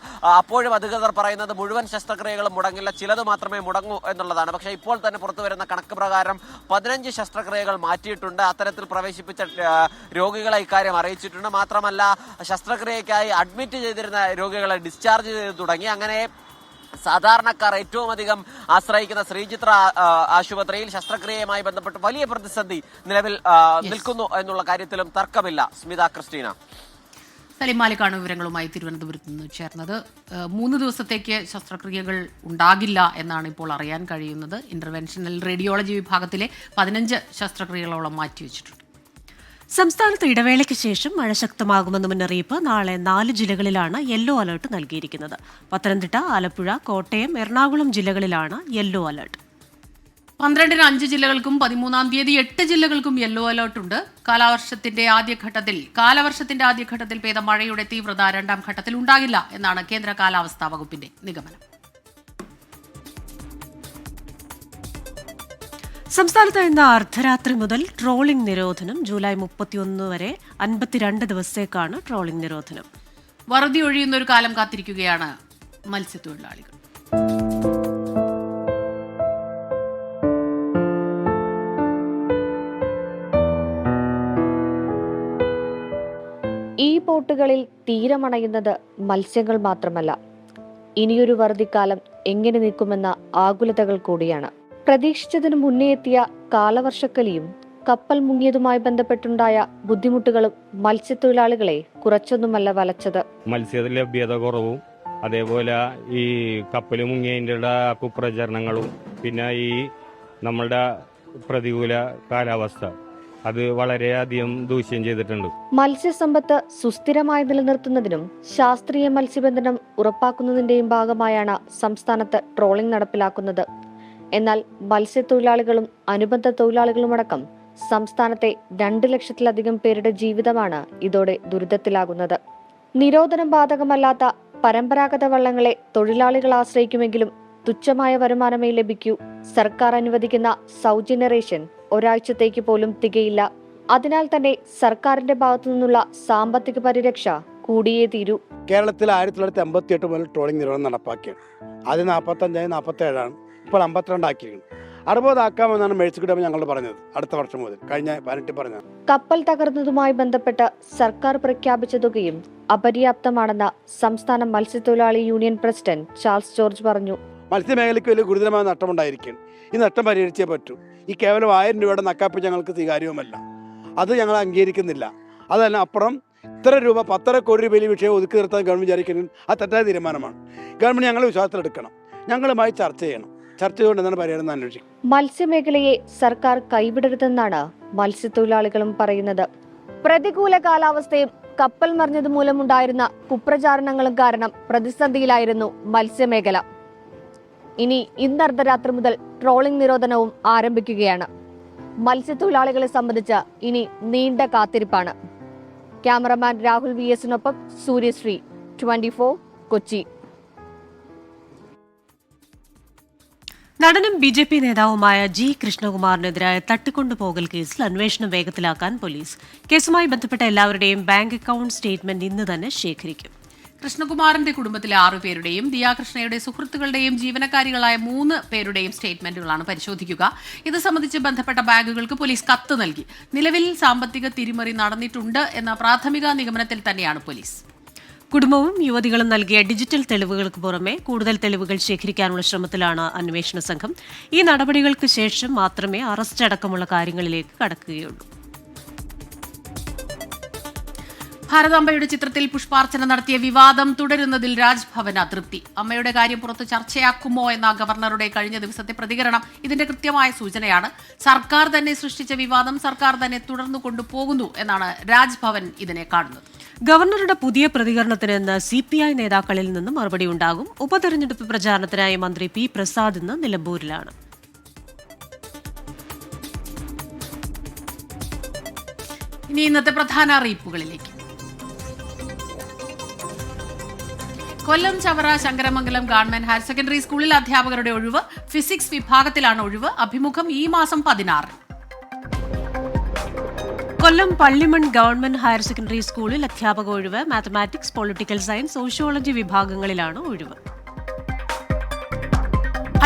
അപ്പോഴും അധികൃതർ പറയുന്നത് മുഴുവൻ ശസ്ത്രക്രിയകളും മുടങ്ങില്ല, ചിലത് മാത്രമേ മുടങ്ങൂ എന്നുള്ളതാണ്. പക്ഷേ ഇപ്പോൾ തന്നെ പുറത്തുവരുന്ന കണക്ക് പ്രകാരം 15 ശസ്ത്രക്രിയകൾ മാറ്റിയിട്ടുണ്ട്. അത്തരത്തിൽ പ്രവേശിപ്പിച്ച രോഗികളെ ഇക്കാര്യം അറിയിച്ചിട്ടുണ്ട്. മാത്രമല്ല, ശസ്ത്രക്രിയയ്ക്കായി അഡ്മിറ്റ് ചെയ്തിരുന്ന രോഗികളെ ഡിസ്ചാർജ് ചെയ്ത് തുടങ്ങി. അങ്ങനെ സാധാരണക്കാർ ഏറ്റവും അധികം ആശ്രയിക്കുന്ന ശ്രീചിത്ര ആശുപത്രിയിൽ ശസ്ത്രക്രിയയുമായി ബന്ധപ്പെട്ട് വലിയ പ്രതിസന്ധി നിലവിൽ നിൽക്കുന്നു എന്നുള്ള കാര്യത്തിലും തർക്കമില്ല. സ്മിത ക്രിസ്റ്റീന. സലിം മാലിക്കാണ് വിവരങ്ങളുമായി തിരുവനന്തപുരത്ത് നിന്ന് ചേർന്നത്. 3 ദിവസത്തേക്ക് ശസ്ത്രക്രിയകൾ ഉണ്ടാകില്ല എന്നാണ് ഇപ്പോൾ അറിയാൻ കഴിയുന്നത്. ഇന്റർവെൻഷണൽ റേഡിയോളജി വിഭാഗത്തിലെ 15 ശസ്ത്രക്രിയകളോളം മാറ്റിവെച്ചിട്ടുണ്ട്. സംസ്ഥാനത്ത് ഇടവേളയ്ക്ക് ശേഷം മഴ ശക്തമാകുമെന്ന മുന്നറിയിപ്പ് നാളെ 4 ജില്ലകളിലാണ് യെല്ലോ അലർട്ട് നൽകിയിരിക്കുന്നത്. പത്തനംതിട്ട, ആലപ്പുഴ, കോട്ടയം, എറണാകുളം ജില്ലകളിലാണ് യെല്ലോ അലർട്ട്. 12-ന് 5 ജില്ലകൾക്കും 13-ാം തീയതി 8 ജില്ലകൾക്കും യെല്ലോ അലർട്ട് ഉണ്ട്. കാലവർഷത്തിന്റെ ആദ്യഘട്ടത്തിൽ പെയ്ത മഴയുടെ തീവ്രത 2-ാം ഘട്ടത്തിൽ ഉണ്ടാകില്ല എന്നാണ് കേന്ദ്ര കാലാവസ്ഥാ വകുപ്പിന്റെ നിഗമനം. സംസ്ഥാനത്ത് ഇന്ന് അർദ്ധരാത്രി മുതൽ ട്രോളിംഗ് നിരോധനം. ജൂലൈ 31 വരെ 52 ദിവസത്തേക്കാണ് ട്രോളിംഗ് നിരോധനം. വറുതി ഒഴിയുന്ന ഒരു കാലം കാത്തിരിക്കുകയാണ് മത്സ്യത്തൊഴിലാളികൾ. ഈ ബോട്ടുകളിൽ തീരമണയുന്നത് മത്സ്യങ്ങൾ മാത്രമല്ല, ഇനിയൊരു വറുതിക്കാലം എങ്ങനെ നീക്കുമെന്ന ആകുലതകൾ കൂടിയാണ്. പ്രതീക്ഷിച്ചതിനു മുന്നേ എത്തിയ കാലവർഷക്കലിയും കപ്പൽ മുങ്ങിയതുമായി ബന്ധപ്പെട്ടുണ്ടായ ബുദ്ധിമുട്ടുകളും മത്സ്യത്തൊഴിലാളികളെ കുറച്ചൊന്നുമല്ല വലച്ചത്. മത്സ്യ ലഭ്യത കുറവും, അതേപോലെ ഈ കപ്പൽ മുങ്ങിയതിൻ്റെ കുപ്രചരണങ്ങളും, പിന്നെ ഈ നമ്മളുടെ പ്രതികൂല കാലാവസ്ഥ അത് വളരെയധികം ദൂഷ്യം ചെയ്തിട്ടുണ്ട്. മത്സ്യസമ്പത്ത് സുസ്ഥിരമായി നിലനിർത്തുന്നതിനും ശാസ്ത്രീയ മത്സ്യബന്ധനം ഉറപ്പാക്കുന്നതിന്റെയും ഭാഗമായാണ് സംസ്ഥാനത്ത് ട്രോളിംഗ് നടപ്പിലാക്കുന്നത്. എന്നാൽ മത്സ്യത്തൊഴിലാളികളും അനുബന്ധ തൊഴിലാളികളുമടക്കം സംസ്ഥാനത്തെ 2 ലക്ഷത്തിലധികം പേരുടെ ജീവിതമാണ് ഇതോടെ ദുരിതത്തിലാകുന്നത്. നിരോധനം ബാധകമല്ലാത്ത പരമ്പരാഗത വള്ളങ്ങളെ തൊഴിലാളികൾ ആശ്രയിക്കുമെങ്കിലും തുച്ഛമായ വരുമാനമേ ലഭിക്കൂ. സർക്കാർ അനുവദിക്കുന്ന സൗജന്യ റേഷൻ ഒരാഴ്ചത്തേക്ക് പോലും തികയില്ല. അതിനാൽ തന്നെ സർക്കാരിന്റെ ഭാഗത്തു നിന്നുള്ള സാമ്പത്തിക പരിരക്ഷ കൂടിയേ തീരൂ. കേരളത്തിൽ 1988 മുതൽ ട്രോളിംഗ് നിരോധനം നടപ്പാക്കിയാണ്. ആദ്യം 45 47 ഇപ്പോൾ 52 ആക്കിയിരിക്കുന്നു. 60 ആക്കാമെന്നാണ് മേഴ്സിക്കുട്ടി ഞങ്ങൾ പറഞ്ഞത്. അടുത്ത വർഷം മുതൽ, കഴിഞ്ഞ 18 പറഞ്ഞത്. കപ്പൽ തകർന്നതുമായി ബന്ധപ്പെട്ട് സർക്കാർ പ്രഖ്യാപിച്ച തുകയും അപര്യാപ്തമാണെന്ന് സംസ്ഥാന മത്സ്യത്തൊഴിലാളി യൂണിയൻ പ്രസിഡന്റ് ചാൾസ് ജോർജ് പറഞ്ഞു. മത്സ്യമേഖലയ്ക്ക് വലിയ ഗുരുതരമായ നഷ്ടമുണ്ടായിരിക്കും. ഈ നഷ്ടം പരിഹരിച്ചേ പറ്റൂ. ഈ കേവലം 1000 രൂപയുടെ നക്കാപ്പ് ഞങ്ങൾക്ക് സ്വീകാര്യവുമല്ല. അത് ഞങ്ങൾ അംഗീകരിക്കുന്നില്ല. അതല്ല, അപ്പുറം ഇത്ര രൂപ 10 കോടി രൂപയിൽ വിഷയം ഒതുക്കി നിർത്താൻ ഗവൺമെന്റ് വിചാരിക്കുന്നത് അത് തെറ്റായ തീരുമാനമാണ്. ഗവൺമെന്റ് ഞങ്ങളെ വിശ്വാസത്തിലെടുക്കണം, ഞങ്ങളുമായി ചർച്ച ചെയ്യണം. ചർച്ച ചെയ്തുകൊണ്ട് എന്താണ് പരിഹാരം അന്വേഷിക്കും. മത്സ്യമേഖലയെ സർക്കാർ കൈവിടരുതെന്നാണ് മത്സ്യത്തൊഴിലാളികളും പറയുന്നത്. പ്രതികൂല കാലാവസ്ഥയും കപ്പൽ മറിഞ്ഞത് മൂലമുണ്ടായിരുന്ന കുപ്രചാരണങ്ങളും കാരണം പ്രതിസന്ധിയിലായിരുന്നു മത്സ്യമേഖല. ഇനി ഇന്ന് അർദ്ധരാത്രി മുതൽ ട്രോളിംഗ് നിരോധനവും ആരംഭിക്കുകയാണ്. മത്സ്യത്തൊഴിലാളികളെ സംബന്ധിച്ച് ഇനി നീണ്ട കാത്തിരിപ്പാണ്. ക്യാമറമാൻ രാഹുൽ VS-നൊപ്പം സൂര്യശ്രീ, 24 കൊച്ചി. നടനും BJP നേതാവുമായ G. കൃഷ്ണകുമാറിനെതിരായ തട്ടിക്കൊണ്ടുപോകൽ കേസിൽ അന്വേഷണം വേഗത്തിലാക്കാൻ പോലീസ്. കേസുമായി ബന്ധപ്പെട്ട എല്ലാവരുടെയും ബാങ്ക് അക്കൌണ്ട് സ്റ്റേറ്റ്മെന്റ് ഇന്ന് തന്നെ ശേഖരിക്കും. കൃഷ്ണകുമാറിന്റെ കുടുംബത്തിലെ 6 പേരുടെയും ദിയാകൃഷ്ണയുടെ സുഹൃത്തുക്കളുടെയും ജീവനക്കാരികളായ 3 പേരുടെയും സ്റ്റേറ്റ്മെന്റുകളാണ് പരിശോധിക്കുക. ഇത് സംബന്ധിച്ച് ബന്ധപ്പെട്ട ബാങ്കുകൾക്ക് പോലീസ് കത്ത് നൽകി. നിലവിൽ സാമ്പത്തിക തിരിമറി നടന്നിട്ടുണ്ട് എന്ന പ്രാഥമിക നിഗമനത്തിൽ തന്നെയാണ് പോലീസ്. കുടുംബവും യുവതികളും നൽകിയ ഡിജിറ്റൽ തെളിവുകൾക്ക് പുറമെ കൂടുതൽ തെളിവുകൾ ശേഖരിക്കാനുള്ള ശ്രമത്തിലാണ് അന്വേഷണ സംഘം. ഈ നടപടികൾക്ക് ശേഷം മാത്രമേ അറസ്റ്റ് അടക്കമുള്ള കാര്യങ്ങളിലേക്ക് കടക്കുകയുള്ളൂ. ഭാരതാംബയുടെ ചിത്രത്തിൽ പുഷ്പാർച്ചന നടത്തിയ വിവാദം തുടരുന്നതിൽ രാജ്ഭവൻ അതൃപ്തി. അമ്മയുടെ കാര്യം പുറത്ത് ചർച്ചയാക്കുമോ എന്ന ഗവർണറുടെ കഴിഞ്ഞ ദിവസത്തെ പ്രതികരണം ഇതിന്റെ കൃത്യമായ സൂചനയാണ്. സർക്കാർ തന്നെ സൃഷ്ടിച്ച വിവാദം സർക്കാർ തന്നെ തുടർന്നു കൊണ്ടുപോകുന്നു എന്നാണ് രാജ്ഭവൻ ഇതിനെ കാണുന്നത്. ഗവർണറുടെ പുതിയ പ്രതികരണത്തിന് ഇന്ന് CPI നേതാക്കളിൽ നിന്ന് മറുപടി ഉണ്ടാകും. ഉപതെരഞ്ഞെടുപ്പ് പ്രചാരണത്തിനായി മന്ത്രി P. പ്രസാദ് ഇന്ന് നിലമ്പൂരിലാണ്. ഇനി ഇന്നത്തെ പ്രധാന അറിയിപ്പുകളിലേക്ക്. Kollam Chavara Sankaramangalam government higher secondary സ്കൂളിൽ അധ്യാപകരുടെ ഒഴിവ്. ഫിസിക്സ് വിഭാഗത്തിലാണ് ഒഴിവ്. അഭിമുഖം ഈ മാസം 16. കൊല്ലം പള്ളിമൺ ഗവൺമെന്റ് ഹയർ സെക്കൻഡറി സ്കൂളിൽ അധ്യാപക ഒഴിവ്. മാത്തമാറ്റിക്സ്, പൊളിറ്റിക്കൽ സയൻസ്, സോഷ്യോളജി വിഭാഗങ്ങളിലാണ് ഒഴിവ്.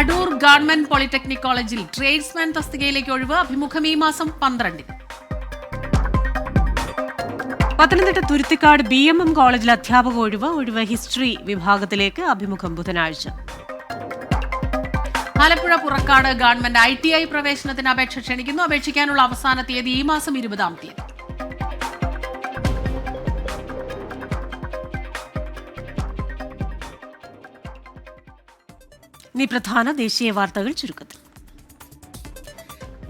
അടൂർ ഗവൺമെന്റ് പോളിടെക്നിക് കോളേജിൽ ട്രേഡ്സ്മാൻ തസ്തികയിലേക്ക് ഒഴിവ്. അഭിമുഖം ഈ മാസം 12. പത്തനംതിട്ട തുരുത്തിക്കാട് BMM കോളേജിൽ അധ്യാപക ഒഴിവ്. ഹിസ്റ്ററി വിഭാഗത്തിലേക്ക്. അഭിമുഖം ബുധനാഴ്ച. ആലപ്പുഴ പുറക്കാട് ഗവൺമെന്റ് ITI പ്രവേശനത്തിന് അപേക്ഷ ക്ഷണിക്കുന്നു. അപേക്ഷിക്കാനുള്ള അവസാന തീയതി ഈ മാസം 20-ാം തീയതി. ഇനി പ്രധാന ദേശീയ വാർത്തകൾ ചുരുക്കത്തിൽ.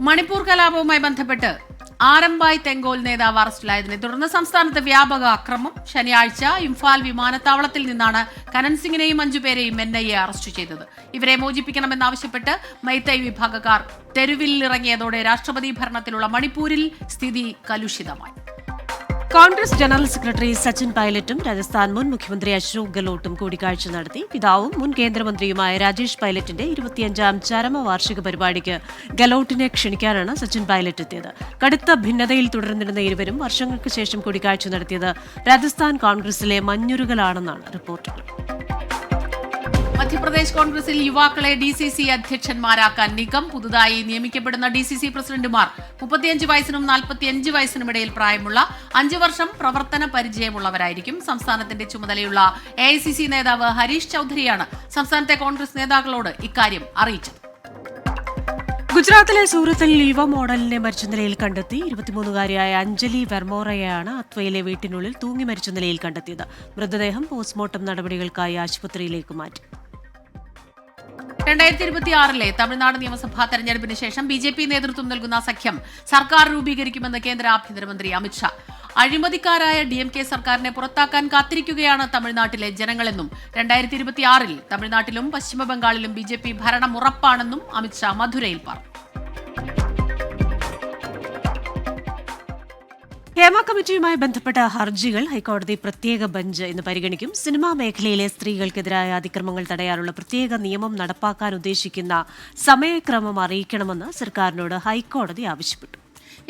മണിപ്പൂർ കലാപവുമായി ബന്ധപ്പെട്ട് ആരംബായ് തെങ്കോൽ നേതാവ് അറസ്റ്റിലായതിനെ തുടർന്ന് സംസ്ഥാനത്ത് വ്യാപക അക്രമം. ശനിയാഴ്ച ഇംഫാൽ വിമാനത്താവളത്തിൽ നിന്നാണ് കനൻ സിംഗിനെയും 5 പേരെയും NIA അറസ്റ്റ് ചെയ്തത്. ഇവരെ മോചിപ്പിക്കണമെന്നാവശ്യപ്പെട്ട് മൈത്തൈ വിഭാഗക്കാർ തെരുവിലിറങ്ങിയതോടെ രാഷ്ട്രപതി ഭരണത്തിലുള്ള മണിപ്പൂരിൽ സ്ഥിതി കലുഷിതമായി. കോൺഗ്രസ് ജനറൽ സെക്രട്ടറി സച്ചിൻ പൈലറ്റും രാജസ്ഥാൻ മുൻ മുഖ്യമന്ത്രി അശോക് ഗെഹ്ലോട്ടും കൂടിക്കാഴ്ച നടത്തി. പിതാവും മുൻ കേന്ദ്രമന്ത്രിയുമായ രാജേഷ് പൈലറ്റിന്റെ 25-ാം ചരമവാർഷിക പരിപാടിക്ക് ഗെഹ്ലോട്ടിനെ ക്ഷണിക്കാനാണ് സച്ചിൻ പൈലറ്റ് എത്തിയത്. കടുത്ത ഭിന്നതയിൽ തുടർന്നിരുന്ന ഇരുവരും വർഷങ്ങൾക്ക് ശേഷം കൂടിക്കാഴ്ച നടത്തിയത് രാജസ്ഥാൻ കോൺഗ്രസിലെ മഞ്ഞുരുകലാണെന്നാണ് റിപ്പോർട്ടുകൾ. മധ്യപ്രദേശ് കോൺഗ്രസിൽ യുവാക്കളെ DCC അധ്യക്ഷന്മാരാക്കാൻ നീക്കം. പുതുതായി നിയമിക്കപ്പെടുന്ന DCC പ്രസിഡന്റുമാർ 35 വയസ്സിനും 45 വയസ്സിനും ഇടയിൽ പ്രായമുള്ള 5 വർഷം പ്രവർത്തന പരിചയമുള്ളവരായിരിക്കും. സംസ്ഥാനത്തിന്റെ ചുമതലയുള്ള AICC നേതാവ് ഹരീഷ് ചൌധരിയാണ് സംസ്ഥാനത്തെ കോൺഗ്രസ് നേതാക്കളോട് ഇക്കാര്യം അറിയിച്ചത്. ഗുജറാത്തിലെ സൂറത്തിൽ യുവ മോഡലിനെ മരിച്ച നിലയിൽ കണ്ടെത്തി. 23-കാരിയായ അഞ്ജലി വെർമോറയെയാണ് അത്വയിലെ വീട്ടിനുള്ളിൽ തൂങ്ങി മരിച്ച നിലയിൽ കണ്ടെത്തിയത്. മൃതദേഹം പോസ്റ്റ്മോർട്ടം നടപടികൾക്കായി ആശുപത്രിയിലേക്ക് മാറ്റി. 2026-ലെ തമിഴ്നാട് നിയമസഭാ തെരഞ്ഞെടുപ്പിന് ശേഷം BJP നേതൃത്വം നൽകുന്ന സഖ്യം സർക്കാർ രൂപീകരിക്കുമെന്ന് കേന്ദ്ര ആഭ്യന്തരമന്ത്രി അമിത്ഷാ. അഴിമതിക്കാരായ DMK സർക്കാരിനെ പുറത്താക്കാൻ കാത്തിരിക്കുകയാണ് തമിഴ്നാട്ടിലെ ജനങ്ങളെന്നും 2026-ൽ തമിഴ്നാട്ടിലും പശ്ചിമബംഗാളിലും BJP ഭരണം ഉറപ്പാണെന്നും അമിത്ഷാ മധുരയിൽ പറഞ്ഞു. ഹേമ കമ്മിറ്റിയുമായി ബന്ധപ്പെട്ട ഹർജികൾ ഹൈക്കോടതി പ്രത്യേക ബെഞ്ച് ഇന്ന് പരിഗണിക്കും. സിനിമാ മേഖലയിലെ സ്ത്രീകൾക്കെതിരായ അതിക്രമങ്ങൾ തടയാനുള്ള പ്രത്യേക നിയമം നടപ്പാക്കാൻ ഉദ്ദേശിക്കുന്ന സമയക്രമം അറിയിക്കണമെന്ന് സർക്കാരിനോട് ഹൈക്കോടതി ആവശ്യപ്പെട്ടു.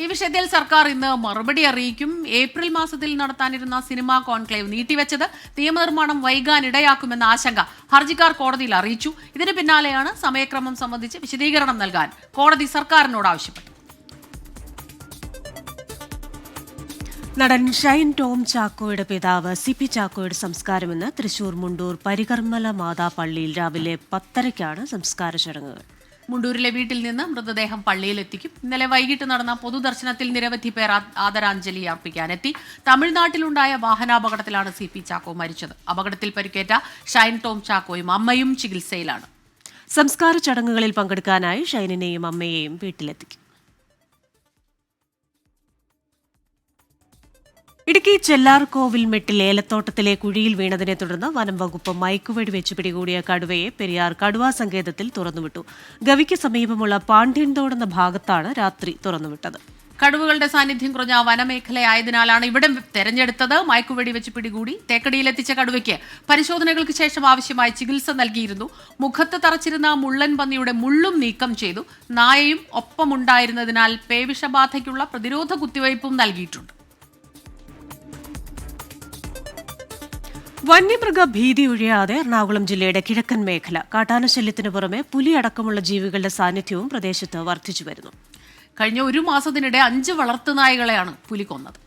ഈ വിഷയത്തിൽ സർക്കാർ ഇന്ന് മറുപടി അറിയിക്കും. ഏപ്രിൽ മാസത്തിൽ നടത്താനിരുന്ന സിനിമാ കോൺക്ലേവ് നീട്ടിവെച്ചത് നിയമനിർമ്മാണം വൈകാനിടയാക്കുമെന്ന ആശങ്ക ഹർജിക്കാർ കോടതിയിൽ അറിയിച്ചു. ഇതിന് പിന്നാലെയാണ് സമയക്രമം സംബന്ധിച്ച് വിശദീകരണം നൽകാൻ കോടതി സർക്കാരിനോട് ആവശ്യപ്പെട്ടു. നടൻ ഷൈൻ ടോം ചാക്കോയുടെ പിതാവ് CP ചാക്കോയുടെ സംസ്കാരം ഇന്ന് തൃശൂർ മുണ്ടൂർ പരികർമ്മല മാതാ പള്ളിയിൽ രാവിലെ 10:30-ക്കാണ് സംസ്കാര ചടങ്ങുകൾ. മുണ്ടൂരിലെ വീട്ടിൽ നിന്ന് മൃതദേഹം പള്ളിയിലെത്തിക്കും. ഇന്നലെ വൈകിട്ട് നടന്ന പൊതുദർശനത്തിൽ നിരവധി പേർ ആദരാഞ്ജലി അർപ്പിക്കാനെത്തി. തമിഴ്നാട്ടിലുണ്ടായ വാഹനാപകടത്തിലാണ് CP ചാക്കോ മരിച്ചത്. അപകടത്തിൽ പരിക്കേറ്റ ഷൈൻ ടോം ചാക്കോയും അമ്മയും ചികിത്സയിലാണ്. സംസ്കാര ചടങ്ങുകളിൽ പങ്കെടുക്കാനായി ഷൈനിനെയും അമ്മയെയും വീട്ടിലെത്തിക്കും. ഇടുക്കി ചെല്ലാർകോവിൽ മെട്ടിൽ ഏലത്തോട്ടത്തിലെ കുഴിയിൽ വീണതിനെ തുടർന്ന് വനം വകുപ്പ് മയക്കുവെടി വെച്ച് പിടികൂടിയ കടുവയെ പെരിയാർ കടുവാ സങ്കേതത്തിൽ തുറന്നുവിട്ടു. ഗവിക്ക് സമീപമുള്ള പാണ്ഡ്യൻതോട് എന്ന ഭാഗത്താണ് രാത്രി തുറന്നുവിട്ടത്. കടുവകളുടെ സാന്നിധ്യം കുറഞ്ഞ വനമേഖലയായതിനാലാണ് ഇവിടം തെരഞ്ഞെടുത്തത്. മയക്കുവെടി വെച്ച് പിടികൂടി തേക്കടിയിലെത്തിച്ച കടുവയ്ക്ക് പരിശോധനകൾക്ക് ശേഷം ആവശ്യമായ ചികിത്സ നൽകിയിരുന്നു. മുഖത്ത് തറച്ചിരുന്ന മുള്ളൻ പന്നിയുടെ മുള്ളും നീക്കം ചെയ്തു. നായയും ഒപ്പമുണ്ടായിരുന്നതിനാൽ പേവിഷബാധയ്ക്കുള്ള പ്രതിരോധ കുത്തിവയ്പും നൽകിയിട്ടുണ്ട്. വന്യമൃഗ ഭീതി ഒഴിയാതെ എറണാകുളം ജില്ലയുടെ കിഴക്കൻ മേഖല കാട്ടാനശല്യത്തിനു പുറമെ പുലി അടക്കമുള്ള ജീവികളുടെ സാന്നിധ്യവും പ്രദേശത്ത് വർദ്ധിച്ചു വരുന്നു. കഴിഞ്ഞ ഒരു മാസത്തിനിടെ 5 വളർത്തുനായകളെയാണ് പുലി കൊന്നത്.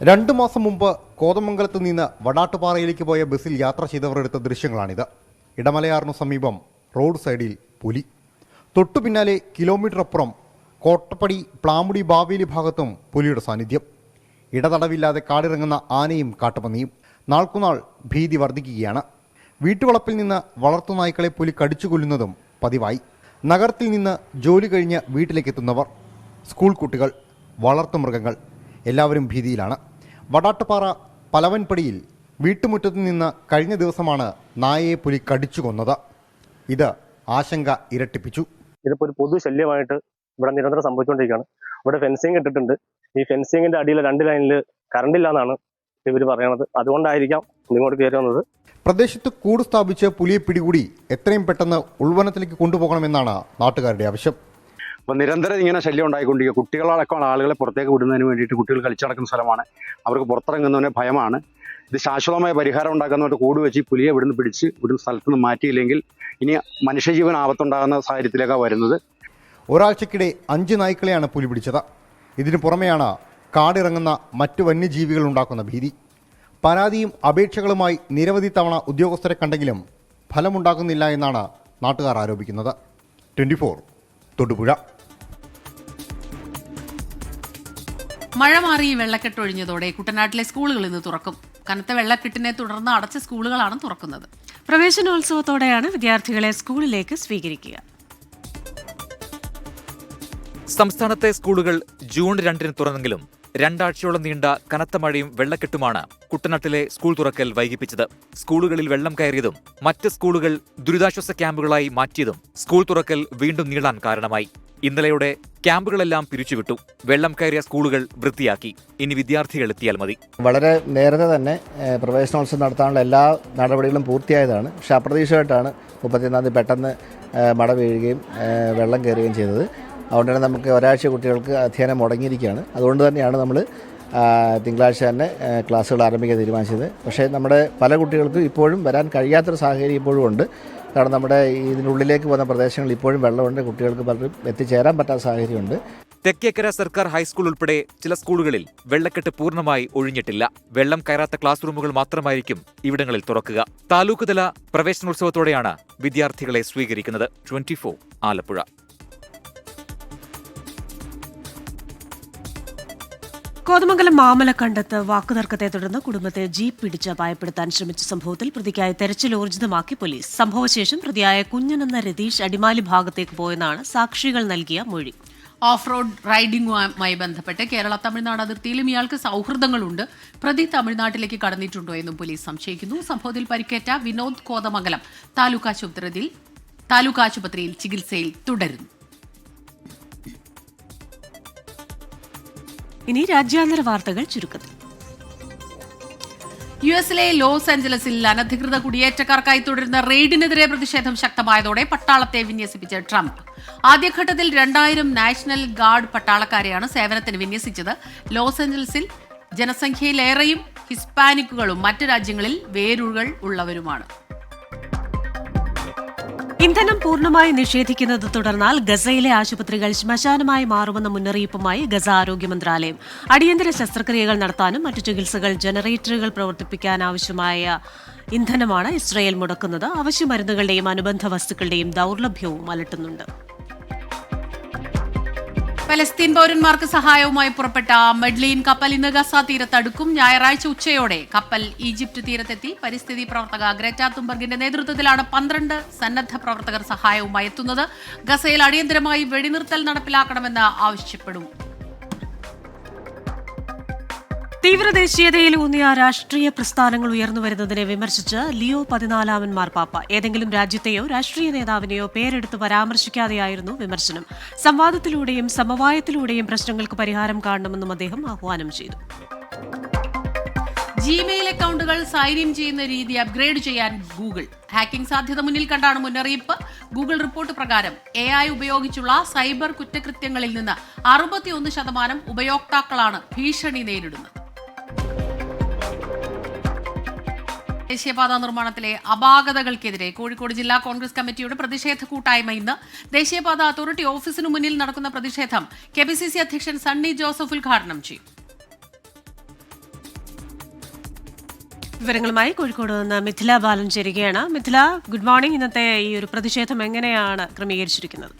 2 മാസം മുമ്പ് കോതമംഗലത്ത് നിന്ന് വടാട്ടുപാറയിലേക്ക് പോയ ബസ്സിൽ യാത്ര ചെയ്തവർ എടുത്ത ദൃശ്യങ്ങളാണിത്. ഇടമലയാറിനു സമീപം റോഡ് സൈഡിൽ പുലി. തൊട്ടു പിന്നാലെ കിലോമീറ്റർ അപ്പുറം കോട്ടപ്പടി പ്ലാമുടി ബാവേലി ഭാഗത്തും പുലിയുടെ സാന്നിധ്യം. ഇടതടവില്ലാതെ കാടിറങ്ങുന്ന ആനയും കാട്ടുപന്നിയും. നാൾക്കുനാൾ ഭീതി വർദ്ധിക്കുകയാണ്. വീട്ടുവളപ്പിൽ നിന്ന് വളർത്തുനായ്ക്കളെ പുലി കടിച്ചു കൊല്ലുന്നതും പതിവായി. നഗരത്തിൽ നിന്ന് ജോലി കഴിഞ്ഞ് വീട്ടിലേക്കെത്തുന്നവർ, സ്കൂൾ കുട്ടികൾ, വളർത്തുമൃഗങ്ങൾ എല്ലാവരും ഭീതിയിലാണ്. വടാട്ടുപാറ പലവൻപടിയിൽ വീട്ടുമുറ്റത്ത് നിന്ന് കഴിഞ്ഞ ദിവസമാണ് നായയെ പുലി കടിച്ചു കൊന്നത്. ഇത് ആശങ്ക ഇരട്ടിപ്പിച്ചു. ഇതിപ്പോൾ ഒരു പൊതു ശല്യമായിട്ട് ഇവിടെ നിരന്തരം സംഭവിച്ചുകൊണ്ടിരിക്കുകയാണ്. ഇവിടെ ഫെൻസിങ് ഇട്ടിട്ടുണ്ട്. ഈ ഫെൻസിങ്ങിന്റെ അടിയിലെ 2 ലൈനിൽ കറണ്ട് ഇല്ല എന്നാണ് ഇവർ പറയണത്. അതുകൊണ്ടായിരിക്കാം ഇങ്ങോട്ട് കയറി വന്നത്. പ്രദേശത്ത് കൂട് സ്ഥാപിച്ച് പുലിയെ പിടികൂടി എത്രയും പെട്ടെന്ന് ഉൾവനത്തിലേക്ക് കൊണ്ടുപോകണമെന്നാണ് നാട്ടുകാരുടെ ആവശ്യം. അപ്പോൾ നിരന്തരം ഇങ്ങനെ ശല്യം ഉണ്ടായിക്കൊണ്ടിരിക്കുക. കുട്ടികളടക്കമാണ് ആളുകളെ പുറത്തേക്ക് വിടുന്നതിന് വേണ്ടിയിട്ട്. കുട്ടികൾ കളിച്ചടക്കുന്ന സ്ഥലമാണ്. അവർക്ക് പുറത്തിറങ്ങുന്നതിന് ഭയമാണ്. ഇത് ശാശ്വതമായ പരിഹാരം ഉണ്ടാക്കുന്നവരുടെ കൂട് വെച്ച് ഈ പുലിയെ ഇവിടുന്ന് പിടിച്ച് ഇവിടുന്ന് സ്ഥലത്ത് നിന്ന് മാറ്റിയില്ലെങ്കിൽ ഇനി മനുഷ്യജീവൻ ആപത്തുണ്ടാകുന്ന സാഹചര്യത്തിലേക്കാണ് വരുന്നത്. ഒരാഴ്ചക്കിടെ 5 നായ്ക്കളെയാണ് പുലി പിടിച്ചത്. ഇതിനു പുറമെയാണ് കാടിറങ്ങുന്ന മറ്റു വന്യജീവികൾ ഉണ്ടാക്കുന്ന ഭീതി. പരാതിയും അപേക്ഷകളുമായി നിരവധി തവണ ഉദ്യോഗസ്ഥരെ കണ്ടെങ്കിലും ഫലമുണ്ടാക്കുന്നില്ല എന്നാണ് നാട്ടുകാർ ആരോപിക്കുന്നത്. 24 തൊടുപുഴ. മഴ മാറി വെള്ളക്കെട്ടൊഴിഞ്ഞതോടെ കുട്ടനാട്ടിലെ സ്കൂളുകൾ ഇന്ന് തുറക്കും. കനത്ത വെള്ളക്കെട്ടിനെ തുടർന്ന് അടച്ച സ്കൂളുകളാണ് തുറക്കുന്നത്. പ്രവേശനോത്സവത്തോടെയാണ് വിദ്യാർത്ഥികളെ സ്കൂളിലേക്ക് സ്വീകരിക്കുക. സംസ്ഥാനത്തെ സ്കൂളുകൾ ജൂൺ 2 തുറന്നെങ്കിലും 2 ആഴ്ചയോളം നീണ്ട കനത്ത മഴയും വെള്ളക്കെട്ടുമാണ് കുട്ടനാട്ടിലെ സ്കൂൾ തുറക്കൽ വൈകിപ്പിച്ചത്. സ്കൂളുകളിൽ വെള്ളം കയറിയതും മറ്റ് സ്കൂളുകൾ ദുരിതാശ്വാസ ക്യാമ്പുകളായി മാറ്റിയതും സ്കൂൾ തുറക്കൽ വീണ്ടും നീളാൻ കാരണമായി. ഇന്നലെയോടെ ക്യാമ്പുകളെല്ലാം പിരിച്ചുവിട്ടു. വെള്ളം കയറിയ സ്കൂളുകൾ വൃത്തിയാക്കി. ഇനി വിദ്യാർത്ഥികൾ എത്തിയാൽ മതി. വളരെ നേരത്തെ തന്നെ പ്രവേശനോത്സവം നടത്താനുള്ള എല്ലാ നടപടികളും പൂർത്തിയായതാണ്. പക്ഷേ അപ്രതീക്ഷിതമായിട്ടാണ് 31 പെട്ടെന്ന് മഴ വീഴുകയും വെള്ളം കയറുകയും ചെയ്തത്. അതുകൊണ്ട് തന്നെ നമുക്ക് ഒരാഴ്ച കുട്ടികൾക്ക് അധ്യയനം മുടങ്ങിയിരിക്കുകയാണ്. അതുകൊണ്ട് തന്നെയാണ് നമ്മൾ തിങ്കളാഴ്ച തന്നെ ക്ലാസ്സുകൾ ആരംഭിക്കാൻ തീരുമാനിച്ചത്. പക്ഷേ നമ്മുടെ പല കുട്ടികൾക്കും ഇപ്പോഴും വരാൻ കഴിയാത്തൊരു സാഹചര്യം ഇപ്പോഴും ഉണ്ട്. കാരണം നമ്മുടെ ഇതിനുള്ളിലേക്ക് പോകുന്ന പ്രദേശങ്ങളിൽ ഇപ്പോഴും വെള്ളമുണ്ട്. കുട്ടികൾക്ക് പലരും എത്തിച്ചേരാൻ പറ്റാത്ത സാഹചര്യമുണ്ട്. തെക്കേക്കര സർക്കാർ ഹൈസ്കൂൾ ഉൾപ്പെടെ ചില സ്കൂളുകളിൽ വെള്ളക്കെട്ട് പൂർണ്ണമായി ഒഴിഞ്ഞിട്ടില്ല. വെള്ളം കയറാത്ത ക്ലാസ് റൂമുകൾ മാത്രമായിരിക്കും ഇവിടങ്ങളിൽ തുറക്കുക. താലൂക്ക് തല പ്രവേശനോത്സവത്തോടെയാണ് വിദ്യാർത്ഥികളെ സ്വീകരിക്കുന്നത്. 24 ആലപ്പുഴ. കോതമംഗലം മാമലക്കണ്ടത്ത് വാക്കുതർക്കത്തെ തുടർന്ന് കുടുംബത്തെ ജീപ്പ് പിടിച്ച് ഭയപ്പെടുത്താൻ ശ്രമിച്ച സംഭവത്തിൽ പ്രതിക്കായി തെരച്ചിൽ ഊർജിതമാക്കി പോലീസ്. സംഭവശേഷം പ്രതിയായ കുഞ്ഞനെന്ന രതീഷ് അടിമാലി ഭാഗത്തേക്ക് പോയെന്നാണ് സാക്ഷികൾ നൽകിയ മൊഴി. ഓഫ് റോഡ് റൈഡിംഗുമായി ബന്ധപ്പെട്ട് കേരള തമിഴ്നാട് അതിർത്തിയിലും ഇയാൾക്ക് സൗഹൃദങ്ങളുണ്ട്. പ്രതി തമിഴ്നാട്ടിലേക്ക് കടന്നിട്ടുണ്ടോ എന്നും പോലീസ് സംശയിക്കുന്നു. സംഭവത്തിൽ പരിക്കേറ്റ വിനോദ് കോതമംഗലം താലൂക്ക് ആശുപത്രിയിൽ ചികിത്സയിൽ തുടരുന്നു. ഇനി രാജ്യാന്തര വാർത്തകൾ ചുരുക്കത്തിൽ. യുഎസിലെ ലോസ് ആഞ്ചലസിൽ അനധികൃത കുടിയേറ്റക്കാർക്കായി തുടരുന്ന റെയ്ഡിനെതിരെ പ്രതിഷേധം ശക്തമായതോടെ പട്ടാളത്തെ വിന്യസിപ്പിച്ച ട്രംപ്. ആദ്യഘട്ടത്തിൽ 2000 നാഷണൽ ഗാർഡ് പട്ടാളക്കാരെയാണ് സേവനത്തിന് വിന്യസിച്ചത്. ലോസ് ആഞ്ചലസിൽ ജനസംഖ്യയിലേറെയും ഹിസ്പാനിക്കുകളും മറ്റ് രാജ്യങ്ങളിൽ വേരുകൾ ഉള്ളവരുമാണ്. ഇന്ധനം പൂർണ്ണമായി നിഷേധിക്കുന്നത് തുടർന്നാൽ ഗസയിലെ ആശുപത്രികൾ ശ്മശാനമായി മാറുമെന്ന മുന്നറിയിപ്പുമായി ഗസ ആരോഗ്യ മന്ത്രാലയം. അടിയന്തര ശസ്ത്രക്രിയകൾ നടത്താനും മറ്റു ചികിത്സകൾ, ജനറേറ്ററുകൾ പ്രവർത്തിപ്പിക്കാനാവശ്യമായ ഇന്ധനമാണ് ഇസ്രയേൽ മുടക്കുന്നത്. അവശ്യ മരുന്നുകളുടെയും അനുബന്ധ വസ്തുക്കളുടെയും ദൗർലഭ്യവും അലട്ടുന്നുണ്ട്. പലസ്തീൻ പൌരന്മാർക്ക് സഹായവുമായി പുറപ്പെട്ട മെഡ്ലീൻ കപ്പൽ ഇന്ന് ഗസ തീരത്തടുക്കും. ഞായറാഴ്ച ഉച്ചയോടെ കപ്പൽ ഈജിപ്ത് തീരത്തെത്തി. പരിസ്ഥിതി പ്രവർത്തക ഗ്രേറ്റ തുംബർഗിന്റെ നേതൃത്വത്തിലാണ് 12 സന്നദ്ധ പ്രവർത്തകർ സഹായവുമായി എത്തുന്നത്. ഗസയിൽ അടിയന്തരമായി വെടിനിർത്തൽ നടപ്പിലാക്കണമെന്ന് ആവശ്യപ്പെടും. തീവ്രദേശീയതയിലൂന്നിയ രാഷ്ട്രീയ പ്രസ്ഥാനങ്ങൾ ഉയർന്നുവരുന്നതിനെ വിമർശിച്ച് ലിയോ 14 മാർപ്പാപ്പ. ഏതെങ്കിലും രാജ്യത്തെയോ രാഷ്ട്രീയ നേതാവിനെയോ പേരെടുത്ത് പരാമർശിക്കാതെയായിരുന്നു വിമർശനം. സംവാദത്തിലൂടെയും സമവായത്തിലൂടെയും പ്രശ്നങ്ങൾക്ക് പരിഹാരം കാണണമെന്നും അദ്ദേഹം ആഹ്വാനം ചെയ്തു. ജിമെയിൽ അക്കൗണ്ടുകൾ സൈൻ ഇൻ ചെയ്യുന്ന രീതി അപ്ഗ്രേഡ് ചെയ്യാൻ ഗൂഗിൾ. ഹാക്കിംഗ് സാധ്യത മുന്നിൽ കണ്ടാണ് മുന്നറിയിപ്പ്. ഗൂഗിൾ റിപ്പോർട്ട് പ്രകാരം AI ഉപയോഗിച്ചുള്ള സൈബർ കുറ്റകൃത്യങ്ങളിൽ നിന്ന് 61% ഉപയോക്താക്കളാണ് ഭീഷണി നേരിടുന്നത്. ദേശീയപാതാ നിർമ്മാണത്തിലെ അപാകതകൾക്കെതിരെ കോഴിക്കോട് ജില്ലാ കോൺഗ്രസ് കമ്മിറ്റിയുടെ പ്രതിഷേധ കൂട്ടായ്മ ഇന്ന്. ദേശീയപാത അതോറിറ്റി ഓഫീസിനു മുന്നിൽ നടക്കുന്ന പ്രതിഷേധം KPCC അധ്യക്ഷൻ സണ്ണി ജോസഫ് ഉദ്ഘാടനം ചെയ്യും. വിവരങ്ങളുമായി കോഴിക്കോട് നിന്ന് മിഥില ബാലൻ ചേരുകയാണ്. Mithila, good morning. ഇന്നത്തെ ഈ ഒരു പ്രതിഷേധം എങ്ങനെയാണ് ക്രമീകരിച്ചിരിക്കുന്നത്?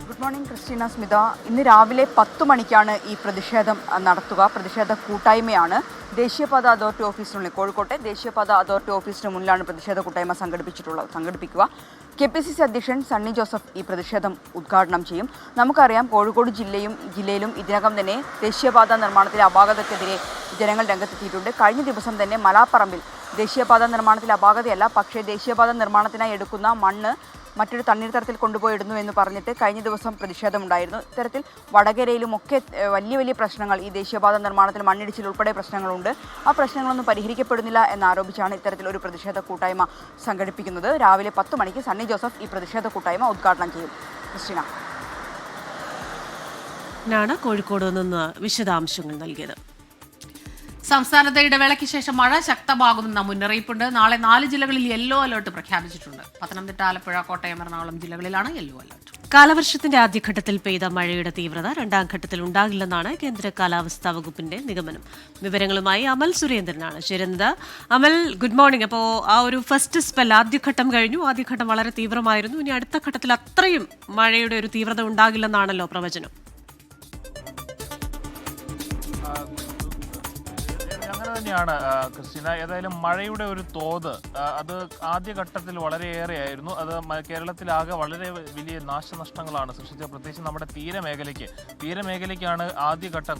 Good morning Christina, Smitha. ഇന്ന് രാവിലെ 10 മണിക്കാണ് ഈ പ്രതിഷേധം നടത്തുക. പ്രതിഷേധ കൂട്ടായ്മയാണ് ദേശീയപാത അതോറിറ്റി ഓഫീസിനുള്ളിൽ, കോഴിക്കോട്ടെ ദേശീയപാത അതോറിറ്റി ഓഫീസിന് മുന്നിലാണ് പ്രതിഷേധ കൂട്ടായ്മ സംഘടിപ്പിക്കുക. KPCC അധ്യക്ഷൻ സണ്ണി ജോസഫ് ഈ പ്രതിഷേധം ഉദ്ഘാടനം ചെയ്യും. നമുക്കറിയാം, കോഴിക്കോട് ജില്ലയിലും ഇതിനകം തന്നെ ദേശീയപാത നിർമ്മാണത്തിലെ അപാകതയ്ക്കെതിരെ ജനങ്ങൾ രംഗത്തെത്തിയിട്ടുണ്ട്. കഴിഞ്ഞ ദിവസം തന്നെ മലാപ്പറമ്പിൽ ദേശീയപാത നിർമ്മാണത്തിലെ അപാകതയല്ല, പക്ഷേ ദേശീയപാത നിർമ്മാണത്തിനായി എടുക്കുന്ന മണ്ണ് മറ്റൊരു തണ്ണീർത്തടത്തിൽ കൊണ്ടുപോയി ഇടുന്നു എന്ന് പറഞ്ഞിട്ട് കഴിഞ്ഞ ദിവസം പ്രതിഷേധമുണ്ടായിരുന്നു. ഇത്തരത്തിൽ വടകരയിലുമൊക്കെ വലിയ വലിയ പ്രശ്നങ്ങൾ, ഈ ദേശീയപാത നിർമ്മാണത്തിൽ മണ്ണിടിച്ചിൽ ഉൾപ്പെടെ പ്രശ്നങ്ങളുണ്ട്. ആ പ്രശ്നങ്ങളൊന്നും പരിഹരിക്കപ്പെടുന്നില്ല എന്നാരോപിച്ചാണ് ഇത്തരത്തിലൊരു പ്രതിഷേധ കൂട്ടായ്മ സംഘടിപ്പിക്കുന്നത്. രാവിലെ 10 മണിക്ക് സണ്ണി ജോസഫ് ഈ പ്രതിഷേധ കൂട്ടായ്മ ഉദ്ഘാടനം ചെയ്യും. ക്രിസ്റ്റീന കോഴിക്കോട് നിന്ന് വിശദാംശങ്ങൾ നൽകിയത്. സംസ്ഥാനത്ത് ഇടവേളയ്ക്ക് ശേഷം മഴ ശക്തമാകുമെന്ന മുന്നറിയിപ്പുണ്ട്. നാളെ 4 ജില്ലകളിൽ യെല്ലോ അലർട്ട് പ്രഖ്യാപിച്ചിട്ടുണ്ട്. പത്തനംതിട്ട, ആലപ്പുഴ, കോട്ടയം, എറണാകുളം ജില്ലകളിലാണ് യെല്ലോ അലർട്ട്. കാലവർഷത്തിന്റെ ആദ്യഘട്ടത്തിൽ പെയ്ത മഴയുടെ തീവ്രത 2ാം ഘട്ടത്തിൽ ഉണ്ടാകില്ലെന്നാണ് കേന്ദ്ര കാലാവസ്ഥാ വകുപ്പിന്റെ നിഗമനം. വിവരങ്ങളുമായി അമൽ സുരേന്ദ്രനാണ് ചേരുന്നത്. അമൽ, ഗുഡ് മോർണിംഗ്. അപ്പോൾ ആ ഒരു ഫസ്റ്റ് സ്പെൽ, ആദ്യഘട്ടം കഴിഞ്ഞു. ആദ്യഘട്ടം വളരെ തീവ്രമായിരുന്നു. ഇനി അടുത്ത ഘട്ടത്തിൽ അത്രയും മഴയുടെ ഒരു തീവ്രത ഉണ്ടാകില്ലെന്നാണല്ലോ പ്രവചനം. തന്നെയാണ് ക്രിസ്റ്റീന. ഏതായാലും മഴയുടെ ഒരു തോത് അത് ആദ്യഘട്ടത്തിൽ വളരെയേറെയായിരുന്നു. അത് കേരളത്തിലാകെ വളരെ വലിയ നാശനഷ്ടങ്ങളാണ് സൃഷ്ടിച്ചത്. പ്രത്യേകിച്ച് നമ്മുടെ തീരമേഖലയ്ക്കാണ് ആദ്യഘട്ടം.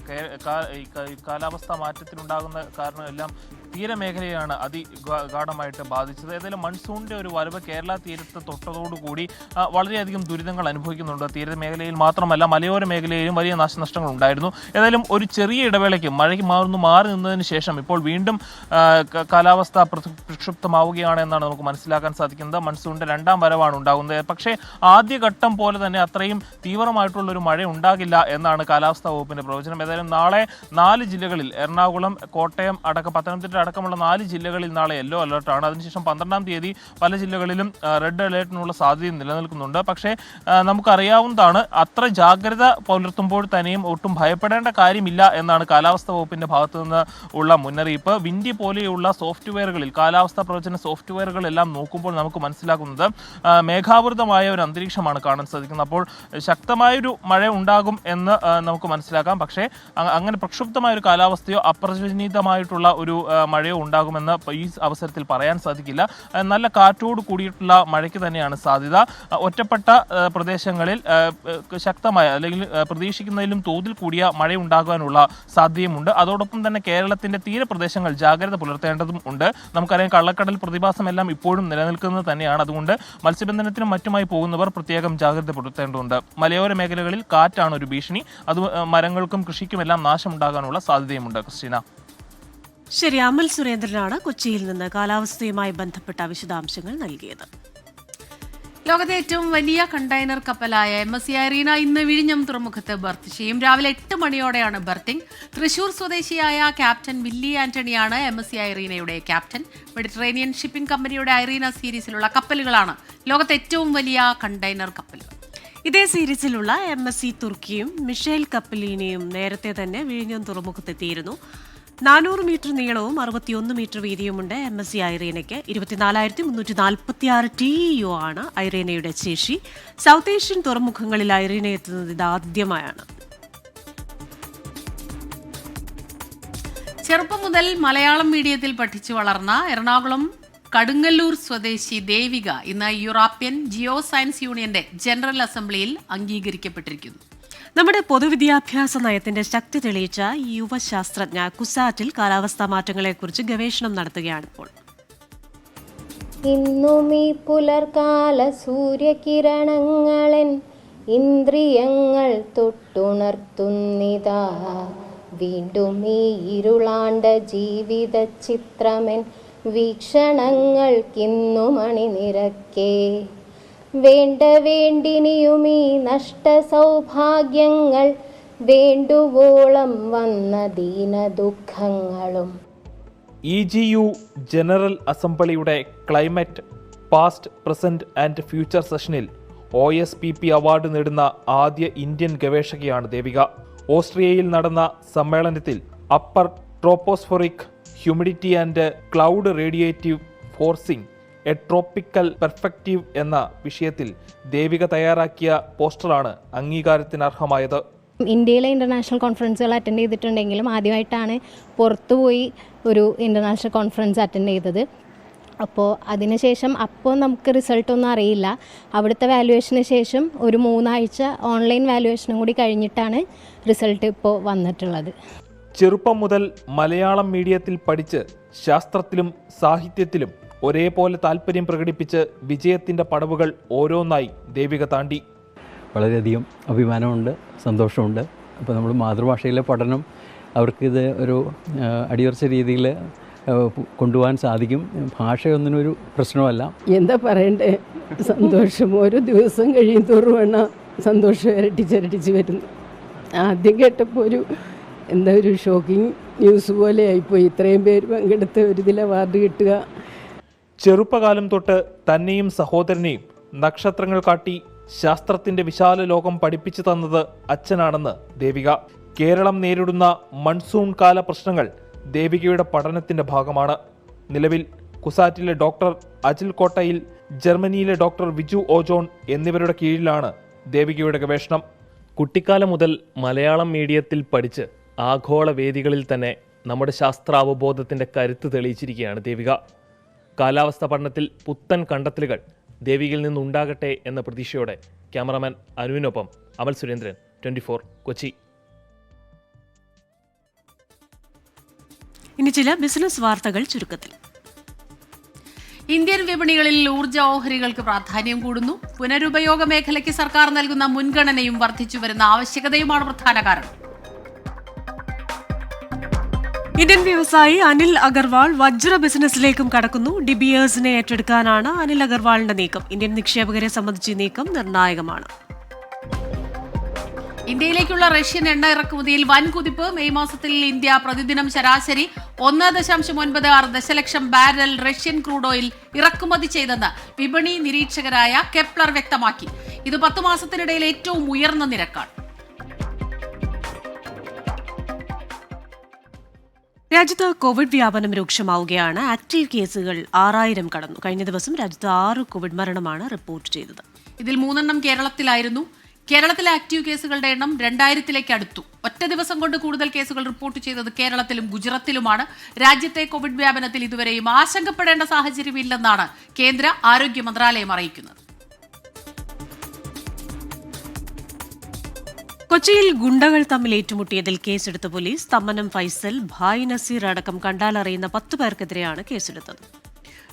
കാലാവസ്ഥാ മാറ്റത്തിനുണ്ടാകുന്ന കാരണം എല്ലാം തീരമേഖലയാണ് അതിഗാഠമായിട്ട് ബാധിച്ചത്. ഏതായാലും മൺസൂണിന്റെ ഒരു വരവ് കേരള തീരത്ത് തൊട്ടതോടുകൂടി വളരെയധികം ദുരിതങ്ങൾ അനുഭവിക്കുന്നുണ്ട്. തീരമേഖലയിൽ മാത്രമല്ല, മലയോര മേഖലയിലും വലിയ നാശനഷ്ടങ്ങൾ ഉണ്ടായിരുന്നു. ഏതായാലും ഒരു ചെറിയ ഇടവേളയ്ക്ക് മഴയ്ക്ക് മാറി നിന്നതിന് ശേഷം ഇപ്പോൾ വീണ്ടും കാലാവസ്ഥ പ്രക്ഷുബ്ധമാവുകയാണ് എന്നാണ് നമുക്ക് മനസ്സിലാക്കാൻ സാധിക്കുന്നത്. മൺസൂണിന്റെ 2ാം വരവാണ് ഉണ്ടാകുന്നത്. പക്ഷേ ആദ്യഘട്ടം പോലെ തന്നെ അത്രയും തീവ്രമായിട്ടുള്ളൊരു മഴ ഉണ്ടാകില്ല എന്നാണ് കാലാവസ്ഥാ വകുപ്പിന്റെ പ്രവചനം. ഏതായാലും നാളെ 4 ജില്ലകളിൽ, എറണാകുളം, കോട്ടയം പത്തനംതിട്ട അടക്കമുള്ള 4 ജില്ലകളിൽ നാളെ യെല്ലോ അലർട്ടാണ്. അതിനുശേഷം 12ാം തീയതി പല ജില്ലകളിലും റെഡ് അലർട്ടിനുള്ള സാധ്യത നിലനിൽക്കുന്നുണ്ട്. പക്ഷേ നമുക്കറിയാവുന്നതാണ്, അത്ര ജാഗ്രത പുലർത്തുമ്പോൾ തന്നെയും ഒട്ടും ഭയപ്പെടേണ്ട കാര്യമില്ല എന്നാണ് കാലാവസ്ഥാ വകുപ്പിന്റെ ഭാഗത്തു നിന്ന് ഉള്ള മുന്നറിയിപ്പ്. വിൻഡി പോലെയുള്ള സോഫ്റ്റ്വെയറുകളിൽ, കാലാവസ്ഥാ പ്രവചന സോഫ്റ്റ്വെയറുകളെല്ലാം നോക്കുമ്പോൾ നമുക്ക് മനസ്സിലാക്കുന്നത് മേഘാവൃതമായ ഒരു അന്തരീക്ഷമാണ് കാണാൻ സാധിക്കുന്നത്. അപ്പോൾ ശക്തമായൊരു മഴ ഉണ്ടാകും എന്ന് നമുക്ക് മനസ്സിലാക്കാം. പക്ഷേ അങ്ങനെ പ്രക്ഷുബ്ധമായ ഒരു കാലാവസ്ഥയോ അപ്രചോദിതമായിട്ടുള്ള ഒരു മഴയോ ഉണ്ടാകുമെന്ന് ഈ അവസരത്തിൽ പറയാൻ സാധിക്കില്ല. നല്ല കാറ്റോട് കൂടിയിട്ടുള്ള മഴയ്ക്ക് തന്നെയാണ് സാധ്യത. ഒറ്റപ്പെട്ട പ്രദേശങ്ങളിൽ ശക്തമായ, അല്ലെങ്കിൽ പ്രതീക്ഷിക്കുന്നതിലും തോതിൽ കൂടിയ മഴ ഉണ്ടാകാനുള്ള സാധ്യതയുമുണ്ട്. അതോടൊപ്പം തന്നെ കേരളത്തിന്റെ തീരപ്രദേശങ്ങൾ ജാഗ്രത പുലർത്തേണ്ടതും ഉണ്ട്. നമുക്കറിയാം, കള്ളക്കടൽ പ്രതിഭാസമെല്ലാം ഇപ്പോഴും നിലനിൽക്കുന്നത് തന്നെയാണ്. അതുകൊണ്ട് മത്സ്യബന്ധനത്തിനും മറ്റുമായി പോകുന്നവർ പ്രത്യേകം ജാഗ്രത പുലർത്തേണ്ടതുണ്ട്. മലയോര മേഖലകളിൽ കാറ്റാണ് ഒരു ഭീഷണി. അത് മരങ്ങൾക്കും കൃഷിക്കുമെല്ലാം നാശമുണ്ടാകാനുള്ള സാധ്യതയുമുണ്ട്. ക്രിസ്റ്റീന. ശരി, അമൽ സുരേന്ദ്രനാണ് കൊച്ചിയിൽ നിന്ന് കാലാവസ്ഥയുമായി ബന്ധപ്പെട്ട വിശദാംശങ്ങൾ നൽകിയത്. ലോകത്തെ ഏറ്റവും വലിയ കണ്ടെയ്നർ കപ്പലായ MSC ഐറീന ഇന്ന് വിഴിഞ്ഞം തുറമുഖത്ത് ബർത്ത് ചെയ്യും. രാവിലെ 8 മണിയോടെയാണ് ബർത്തിംഗ്. തൃശൂർ സ്വദേശിയായ ക്യാപ്റ്റൻ വില്ലി ആന്റണിയാണ് MSC ഐറീനയുടെ ക്യാപ്റ്റൻ. മെഡിറ്ററേനിയൻ ഷിപ്പിംഗ് കമ്പനിയുടെ ഐറീന സീരീസിലുള്ള കപ്പലുകളാണ് ലോകത്തെ ഏറ്റവും വലിയ കണ്ടെയ്നർ കപ്പലുകൾ. ഇതേ സീരീസിലുള്ള MSC തുർക്കിയും മിഷേൽ കപ്പലീനയും നേരത്തെ തന്നെ വിഴിഞ്ഞം തുറമുഖത്തെത്തിയിരുന്നു. 400 മീറ്റർ നീളവും 61 മീറ്റർ വീതിയുമുണ്ട് MSC ഐറീനയ്ക്ക്. 24,346 TEU ആണ് ഐറീനയുടെ ശേഷി. സൗത്ത് ഏഷ്യൻ തുറമുഖങ്ങളിൽ ഐറീന എത്തുന്നത് ഇതാദ്യമായാണ്. ചെറുപ്പം മുതൽ മലയാളം മീഡിയത്തിൽ പഠിച്ചു വളർന്ന എറണാകുളം കടുങ്ങല്ലൂർ സ്വദേശി ദേവിക ഇന്ന് യൂറോപ്യൻ ജിയോ സയൻസ് യൂണിയന്റെ ജനറൽ അസംബ്ലിയിൽ അംഗീകരിക്കപ്പെട്ടിരിക്കുന്നു. നമ്മുടെ പൊതുവിദ്യാഭ്യാസ നയത്തിന്റെ ശക്തി തെളിയിച്ച യുവശാസ്ത്രജ്ഞ കുസാറ്റിൽ കാലാവസ്ഥാ മാറ്റങ്ങളെക്കുറിച്ച് ഗവേഷണം നടത്തുകയാണിപ്പോൾ. ഇന്നും ഈ പുലർകാല സൂര്യകിരണങ്ങളൻ ഇന്ദ്രിയങ്ങൾ തൊട്ടുണർത്തുന്നിതാ, വീണ്ടും ഈ ഇരുളാണ്ട ജീവിത ചിത്രമെൻ വീക്ഷണങ്ങൾക്കിന്നും അണിനിരക്കേ. വേണ്ടിനിയും ഈ നഷ്ട സൗഭാഗ്യങ്ങൾ, വേണ്ടുവോളം വന്ന ദീന ദുഃഖങ്ങളും. EGU ജനറൽ അസംബ്ലിയുടെ climate past, present and future സെഷനിൽ OSPP അവാർഡ് നേടുന്ന ആദ്യ ഇന്ത്യൻ ഗവേഷകയാണ് ദേവിക. ഓസ്ട്രിയയിൽ നടന്ന സമ്മേളനത്തിൽ upper tropospheric humidity and cloud radiative forcing a tropical perspective എന്ന വിഷയത്തിൽ ദേവിക തയ്യാറാക്കിയ പോസ്റ്ററാണ് അംഗീകാരത്തിന് അർഹമായത്. ഇന്ത്യയിലെ ഇൻ്റർനാഷണൽ കോൺഫറൻസുകൾ അറ്റൻഡ് ചെയ്തിട്ടുണ്ടെങ്കിലും ആദ്യമായിട്ടാണ് പുറത്തു പോയി ഒരു ഇൻ്റർനാഷണൽ കോൺഫറൻസ് അറ്റൻഡ് ചെയ്തത്. അപ്പോൾ അതിനുശേഷം നമുക്ക് റിസൾട്ടൊന്നും അറിയില്ല. അവിടുത്തെ വാല്യുവേഷന് ശേഷം ഒരു 3 ആഴ്ച ഓൺലൈൻ വാല്യുവേഷനും കൂടി കഴിഞ്ഞിട്ടാണ് റിസൾട്ട് ഇപ്പോൾ വന്നിട്ടുള്ളത്. ചെറുപ്പം മുതൽ മലയാളം മീഡിയത്തിൽ പഠിച്ച് ശാസ്ത്രത്തിലും സാഹിത്യത്തിലും ഒരേപോലെ താല്പര്യം പ്രകടിപ്പിച്ച് വിജയത്തിൻ്റെ പടവുകൾ ഓരോന്നായി ദേവിക താണ്ടി. വളരെയധികം അഭിമാനമുണ്ട്, സന്തോഷമുണ്ട്. അപ്പോൾ നമ്മൾ മാതൃഭാഷയിലെ പഠനം അവർക്കിത് ഒരു അടിയുറച്ച രീതിയിൽ കൊണ്ടുപോകാൻ സാധിക്കും. ഭാഷയൊന്നിനൊരു പ്രശ്നമല്ല. എന്താ പറയണ്ടേ, സന്തോഷം ഓരോ ദിവസം കഴിയും തോറുമാണ് സന്തോഷം ഇരട്ടിച്ചിരട്ടിച്ച് വരുന്നു. ആദ്യം കേട്ടപ്പോൾ ഒരു ഷോക്കിംഗ് ന്യൂസ് പോലെ ആയിപ്പോയി. ഇത്രയും പേര് പങ്കെടുത്ത ഇതിൽ അവാർഡ് കിട്ടുക. ചെറുപ്പകാലം തൊട്ട് തന്നെയും സഹോദരനെയും നക്ഷത്രങ്ങൾ കാട്ടി ശാസ്ത്രത്തിന്റെ വിശാല ലോകം പഠിപ്പിച്ചു തന്നത് അച്ഛനാണെന്ന് ദേവിക. കേരളം നേരിടുന്ന മൺസൂൺ കാല പ്രശ്നങ്ങൾ ദേവികയുടെ പഠനത്തിന്റെ ഭാഗമാണ്. നിലവിൽ കുസാറ്റിലെ ഡോക്ടർ അജിൽ കോട്ടയിൽ, ജർമ്മനിയിലെ ഡോക്ടർ വിജു ഓജോൺ എന്നിവരുടെ കീഴിലാണ് ദേവികയുടെ ഗവേഷണം. കുട്ടിക്കാലം മുതൽ മലയാളം മീഡിയത്തിൽ പഠിച്ച് ആഗോള വേദികളിൽ തന്നെ നമ്മുടെ ശാസ്ത്രാവബോധത്തിന്റെ കരുത്ത് തെളിയിച്ചിരിക്കുകയാണ് ദേവിക. കാലാവസ്ഥ പഠനത്തിൽ പുത്തൻ കണ്ടെത്തലുകൾ ദേവികയിൽ നിന്നുണ്ടാകട്ടെ എന്ന പ്രതീക്ഷയോടെ ക്യാമറാമാൻ അനുവിനൊപ്പം അമൽ സുരേന്ദ്രൻ, 24 കൊച്ചി. ഇനി ചില ബിസിനസ് വാർത്തകൾ ചുരുക്കത്തിൽ. ഇന്ത്യൻ വിപണികളിൽ ഊർജ്ജ ഓഹരികൾക്ക് പ്രാധാന്യം കൂടുന്നു. പുനരുപയോഗ മേഖലയ്ക്ക് സർക്കാർ നൽകുന്ന മുൻഗണനയും വർദ്ധിച്ചു വരുന്ന ആവശ്യകതയുമാണ് പ്രധാന കാരണം. ഇന്ത്യൻ വ്യവസായി അനിൽ അഗർവാൾ വജ്ര ബിസിനസ്സിലേക്കും കടക്കുന്നു. ഡിബിയേഴ്സിനെ ഏറ്റെടുക്കാനാണ് അനിൽ അഗർവാളിന്റെ നീക്കം. ഇന്ത്യൻ നിക്ഷേപകരെ സംബന്ധിച്ച് നീക്കം നിർണായകമാണ്. ഇന്ത്യയിലേക്കുള്ള റഷ്യൻ എണ്ണ ഇറക്കുമതിയിൽ വൻ കുതിപ്പ്. മെയ് മാസത്തിൽ ഇന്ത്യ പ്രതിദിനം ശരാശരി 1.96 ദശലക്ഷം ബാരൽ റഷ്യൻ ക്രൂഡ് ഓയിൽ ഇറക്കുമതി ചെയ്തെന്ന് വിപണി നിരീക്ഷകരായ കെപ്ലർ വ്യക്തമാക്കി. ഇത് 10 മാസത്തിനിടയിൽ ഏറ്റവും ഉയർന്ന നിരക്കാണ്. രാജ്യത്ത് കോവിഡ് വ്യാപനം രൂക്ഷമാവുകയാണ്. ആക്റ്റീവ് കേസുകൾ 6000 കടന്നു. കഴിഞ്ഞ ദിവസം രാജ്യത്ത് 6 കോവിഡ് മരണമാണ് റിപ്പോർട്ട് ചെയ്തത്. ഇതിൽ 3 കേരളത്തിലായിരുന്നു. കേരളത്തിലെ ആക്റ്റീവ് കേസുകളുടെ എണ്ണം 2000-ലേക്ക് അടുത്തു. ഒറ്റ ദിവസം കൊണ്ട് കൂടുതൽ കേസുകൾ റിപ്പോർട്ട് ചെയ്തത് കേരളത്തിലും ഗുജറാത്തിലുമാണ്. രാജ്യത്തെ കോവിഡ് വ്യാപനത്തിൽ ഇതുവരെയും ആശങ്കപ്പെടേണ്ട സാഹചര്യമില്ലെന്നാണ് കേന്ദ്ര ആരോഗ്യ മന്ത്രാലയം അറിയിക്കുന്നത്. കൊച്ചിയിൽ ഗുണ്ടകൾ തമ്മിൽ ഏറ്റുമുട്ടിയതിൽ കേസെടുത്ത പോലീസ്. തമ്മനം ഫൈസൽ, ഭായ് നസീർ അടക്കം കണ്ടാലറിയുന്ന 10 പേർക്കെതിരെയാണ് കേസെടുത്തത്.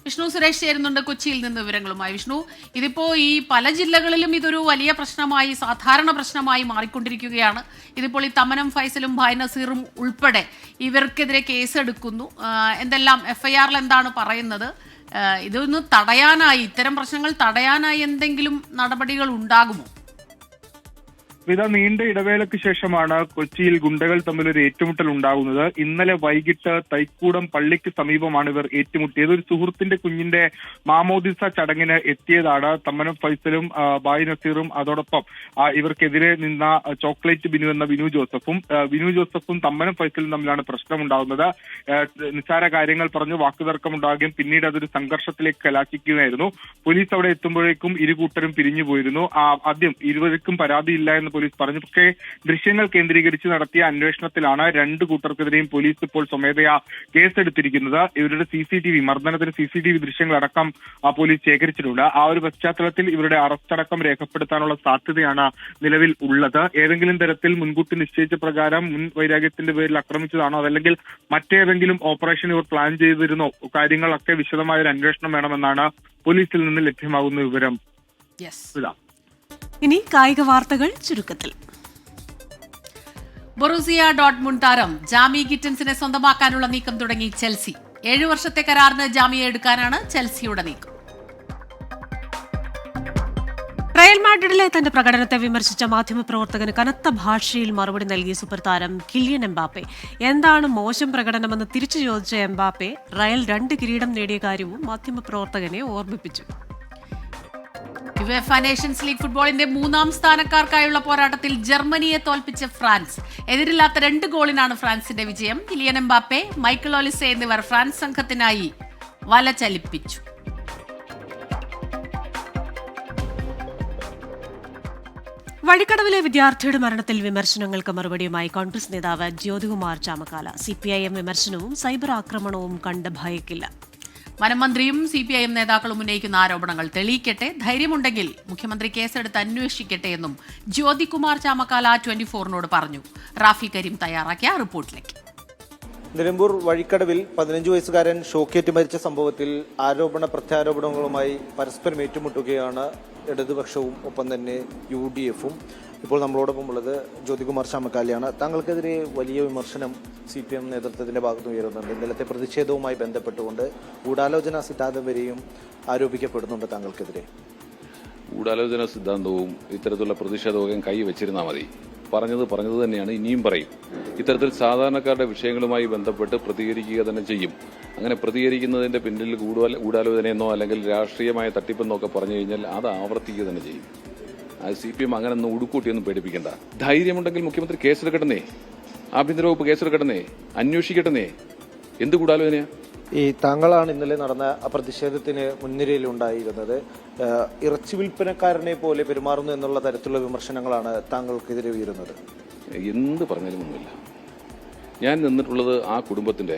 വിഷ്ണു സുരേഷ് ചേരുന്നുണ്ട് കൊച്ചിയിൽ നിന്ന് വിവരങ്ങളുമായി. വിഷ്ണു, ഇതിപ്പോ ഈ പല ജില്ലകളിലും ഇതൊരു വലിയ പ്രശ്നമായി, സാധാരണ പ്രശ്നമായി മാറിക്കൊണ്ടിരിക്കുകയാണ്. ഇതിപ്പോൾ ഈ തമ്മനം ഫൈസലും ഭായ് നസീറും ഉൾപ്പെടെ ഇവർക്കെതിരെ കേസെടുക്കുന്നു. എന്തെല്ലാം FIRൽ എന്താണ് പറയുന്നത്? ഇതൊന്ന് തടയാനായി, ഇത്തരം പ്രശ്നങ്ങൾ തടയാനായി എന്തെങ്കിലും നടപടികൾ ഉണ്ടാകുമോ? നീണ്ട ഇടവേളയ്ക്ക് ശേഷമാണ് കൊച്ചിയിൽ ഗുണ്ടകൾ തമ്മിലൊരു ഏറ്റുമുട്ടൽ ഉണ്ടാകുന്നത്. ഇന്നലെ വൈകിട്ട് തൈക്കൂടം പള്ളിക്ക് സമീപമാണ് ഇവർ ഏറ്റുമുട്ടിയത്. ഒരു സുഹൃത്തിന്റെ കുഞ്ഞിന്റെ മാമോദിസ ചടങ്ങിന് എത്തിയതാണ് തമ്മനം ഫൈസലും ബായ് നസീറും. അതോടൊപ്പം ഇവർക്കെതിരെ നിന്ന ചോക്ലേറ്റ് ബിനു എന്ന വിനു ജോസഫും തമ്മനം ഫൈസലും തമ്മിലാണ് പ്രശ്നമുണ്ടാകുന്നത്. നിസ്സാര കാര്യങ്ങൾ പറഞ്ഞു വാക്കുതർക്കമുണ്ടാകുകയും പിന്നീട് അതൊരു സംഘർഷത്തിലേക്ക് കലാശിക്കുകയായിരുന്നു. പോലീസ് അവിടെ എത്തുമ്പോഴേക്കും ഇരുകൂട്ടരും പിരിഞ്ഞു പോയിരുന്നു. ആദ്യം ഇരുവർക്കും പരാതിയില്ല എന്ന് പോലീസ് പറഞ്ഞു. പക്ഷേ ദൃശ്യങ്ങൾ കേന്ദ്രീകരിച്ച് നടത്തിയ അന്വേഷണത്തിലാണ് 2 കൂട്ടർക്കെതിരെയും പോലീസ് ഇപ്പോൾ സ്വമേധയാ കേസെടുത്തിരിക്കുന്നത്. ഇവരുടെ മർദ്ദനത്തിന് CCTV ദൃശ്യങ്ങളടക്കം പോലീസ് ശേഖരിച്ചിട്ടുണ്ട്. ആ ഒരു പശ്ചാത്തലത്തിൽ ഇവരുടെ അറസ്റ്റ് അടക്കം രേഖപ്പെടുത്താനുള്ള സാധ്യതയാണ് നിലവിൽ ഉള്ളത്. ഏതെങ്കിലും തരത്തിൽ മുൻകൂട്ടി നിശ്ചയിച്ച പ്രകാരം മുൻ വൈരാഗ്യത്തിന്റെ പേരിൽ ആക്രമിച്ചതാണോ, അതല്ലെങ്കിൽ മറ്റേതെങ്കിലും ഓപ്പറേഷൻ ഇവർ പ്ലാൻ ചെയ്തിരുന്നോ, കാര്യങ്ങളൊക്കെ വിശദമായ ഒരു അന്വേഷണം വേണമെന്നാണ് പോലീസിൽ നിന്ന് ലഭ്യമാകുന്ന വിവരം. ഇനി കായിക വാർത്തകൾ ചുരുക്കത്തിൽ. ബൊറൂസിയ ഡോട്ട്മുണ്ട് താരം ജാമി ഗിറ്റൻസിനെ സ്വന്തമാക്കാനുള്ള നീക്കം തുടങ്ങി ചെൽസി. 7 വർഷത്തെ കരാറിന് ജാമിയെ എടുക്കാനാണ് ചെൽസിയുടെ നീക്കം. റയൽ മാഡ്രിഡിലെ തന്റെ പ്രകടനത്തെ വിമർശിച്ച മാധ്യമപ്രവർത്തകന് കനത്ത ഭാഷയിൽ മറുപടി നൽകിയ സൂപ്പർ താരം കിലിയൻ എംബാപ്പെ. എന്താണ് മോശം പ്രകടനമെന്ന് തിരിച്ചു ചോദിച്ച എംബാപ്പെ റയൽ 2 കിരീടം നേടിയ കാര്യവും മാധ്യമപ്രവർത്തകനെ ഓർമ്മിപ്പിച്ചു. യുവേഫ നേഷൻസ് ലീഗ് ഫുട്ബോളിന്റെ 3ാം സ്ഥാനക്കാർക്കായുള്ള പോരാട്ടത്തിൽ ജർമ്മനിയെ തോൽപ്പിച്ച ഫ്രാൻസ്. എതിരില്ലാത്ത 2 ഗോളിനാണ് ഫ്രാൻസിന്റെ വിജയം. കിലിയൻ എംബാപ്പെ, മൈക്കൽ ഒലിസെ എന്നിവർ ഫ്രാൻസ് സംഘത്തിനായി വല ചലിപ്പിച്ചു. വഴിക്കടവിലെ വിദ്യാർത്ഥിയുടെ മരണത്തിൽ വിമർശനങ്ങൾക്ക് മറുപടിയുമായി കോൺഗ്രസ് നേതാവ് ജ്യോതികുമാർ ചാമക്കാല. CPIM വിമർശനവും സൈബർ ആക്രമണവും കണ്ട് ഭയക്കില്ല. വനമന്ത്രിയും CPIM നേതാക്കളും ഉന്നയിക്കുന്ന ആരോപണങ്ങൾ തെളിയിക്കട്ടെ, ധൈര്യമുണ്ടെങ്കിൽ മുഖ്യമന്ത്രി കേസെടുത്ത് അന്വേഷിക്കട്ടെ എന്നും ജ്യോതികുമാർ ചാമക്കാല 24-നോട് പറഞ്ഞു. റാഫി കരീം തയ്യാറാക്കിയ റിപ്പോർട്ടിലേക്ക്. നിലമ്പൂർ വഴിക്കടവിൽ 15 വയസ്സുകാരൻ ഷോക്കേറ്റ് മരിച്ച സംഭവത്തിൽ ആരോപണ പ്രത്യാരോപണങ്ങളുമായി പരസ്പരം ഏറ്റുമുട്ടുകയാണ് ഇടതുപക്ഷവും ഒപ്പം തന്നെ UDF-ഉം. ഇപ്പോൾ നമ്മളോടൊപ്പം ഉള്ളത് ജ്യോതികുമാർ ചാമക്കാലയാണ്. താങ്കൾക്കെതിരെ വലിയ വിമർശനം CPM നേതൃത്വത്തിന്റെ ഭാഗത്ത് ഉയരുന്നുണ്ട്. ഇന്നലത്തെ പ്രതിഷേധവുമായി ബന്ധപ്പെട്ടുകൊണ്ട് ഗൂഢാലോചന സിദ്ധാന്തം വരെയും ആരോപിക്കപ്പെടുന്നുണ്ട് താങ്കൾക്കെതിരെ. ഗൂഢാലോചന സിദ്ധാന്തവും ഇത്തരത്തിലുള്ള പ്രതിഷേധവും കൈവച്ചിരുന്നാൽ മതി. പറഞ്ഞത് തന്നെയാണ്, ഇനിയും പറയും. ഇത്തരത്തിൽ സാധാരണക്കാരുടെ വിഷയങ്ങളുമായി ബന്ധപ്പെട്ട് പ്രതികരിക്കുക തന്നെ ചെയ്യും. അങ്ങനെ പ്രതികരിക്കുന്നതിന്റെ പിന്നിൽ ഗൂഢാലോചനയെന്നോ അല്ലെങ്കിൽ രാഷ്ട്രീയമായ തട്ടിപ്പെന്നോ ഒക്കെ പറഞ്ഞു കഴിഞ്ഞാൽ അത് ആവർത്തിക്കുക തന്നെ ചെയ്യും. അത് CPM അങ്ങനെ ഒന്നും ഉടുക്കൂട്ടിയൊന്നും പേടിപ്പിക്കേണ്ട. ധൈര്യമുണ്ടെങ്കിൽ മുഖ്യമന്ത്രി കേസെടുക്കട്ടെ, ആഭ്യന്തര വകുപ്പ് കേസെടുക്കട്ടെ, അന്വേഷിക്കട്ടെ. എന്ത് ഗൂഢാലോചനയാ? ഈ താങ്കളാണ് ഇന്നലെ നടന്ന പ്രതിഷേധത്തിന് മുൻനിരയിലുണ്ടായിരുന്നത്. ഇറച്ചി വിൽപ്പനക്കാരനെ പോലെ പെരുമാറുന്നു എന്നുള്ള തരത്തിലുള്ള വിമർശനങ്ങളാണ് താങ്കൾക്കെതിരെ ഉയരുന്നത്. എന്ത് പറഞ്ഞാലും ഒന്നുമില്ല. ഞാൻ നിന്നിട്ടുള്ളത് ആ കുടുംബത്തിന്റെ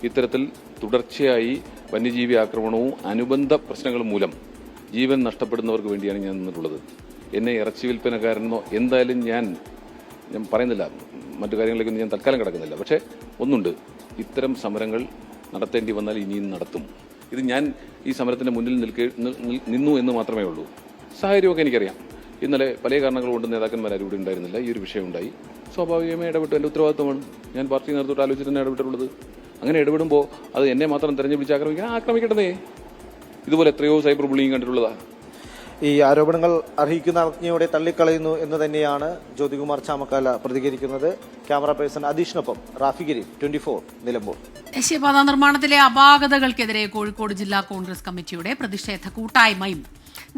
ഇത്തരത്തിൽ തുടർച്ചയായി വന്യജീവി ആക്രമണവും അനുബന്ധ പ്രശ്നങ്ങളും മൂലം ജീവൻ നഷ്ടപ്പെടുന്നവർക്ക് വേണ്ടിയാണ് ഞാൻ നിന്നിട്ടുള്ളത്. എന്നെ ഇറച്ചി വിൽപ്പനക്കാരനോ എന്തായാലും ഞാൻ പറയുന്നില്ല, മറ്റു കാര്യങ്ങളിലേക്കൊന്നും ഞാൻ തൽക്കാലം കിടക്കുന്നില്ല. പക്ഷേ ഒന്നുണ്ട്, ഇത്തരം സമരങ്ങൾ നടത്തേണ്ടി വന്നാൽ ഇനിയും നടത്തും. ഇത് ഞാൻ ഈ സമരത്തിന്റെ മുന്നിൽ നിന്നു എന്ന് മാത്രമേ ഉള്ളൂ. സാഹചര്യമൊക്കെ എനിക്കറിയാം. ഇന്നലെ പല കാരണങ്ങൾ കൊണ്ട് നേതാക്കന്മാരും ഇവിടെ ഉണ്ടായിരുന്നില്ല. ഈ ഒരു വിഷയം ഉണ്ടായി. സ്വാഭാവികമായി ഇടപെട്ടു. എൻ്റെ ഉത്തരവാദിത്വമാണ്. ഞാൻ പാർട്ടി നേതൃത്വത്തെ ആലോചിച്ചിട്ട് തന്നെ ഇടപെട്ടുള്ളത്. അങ്ങനെ ഇടപെടുമ്പോൾ അത് എന്നെ മാത്രം തെരഞ്ഞെടുപ്പിച്ച് ആക്രമിക്കട്ടെ. ഇതുപോലെ എത്രയോ സൈബർ ബുള്ളിങ് കണ്ടിട്ടുള്ളതാ. ഈ ആരോപണങ്ങൾ അർഹിക്കുന്ന അവജ്ഞയോടെ തള്ളിക്കളയുന്നു എന്ന് തന്നെയാണ് ജ്യോതികുമാർ ചാമക്കാല പ്രതികരിക്കുന്നത്. ക്യാമറ പേഴ്സൺ അതീഷിനൊപ്പം റാഫി കരീം, 24 നിലമ്പൂർ. ദേശീയപാത നിർമ്മാണത്തിലെ അപാകതകൾക്കെതിരെ കോഴിക്കോട് ജില്ലാ കോൺഗ്രസ് കമ്മിറ്റിയുടെ പ്രതിഷേധ കൂട്ടായ്മയും.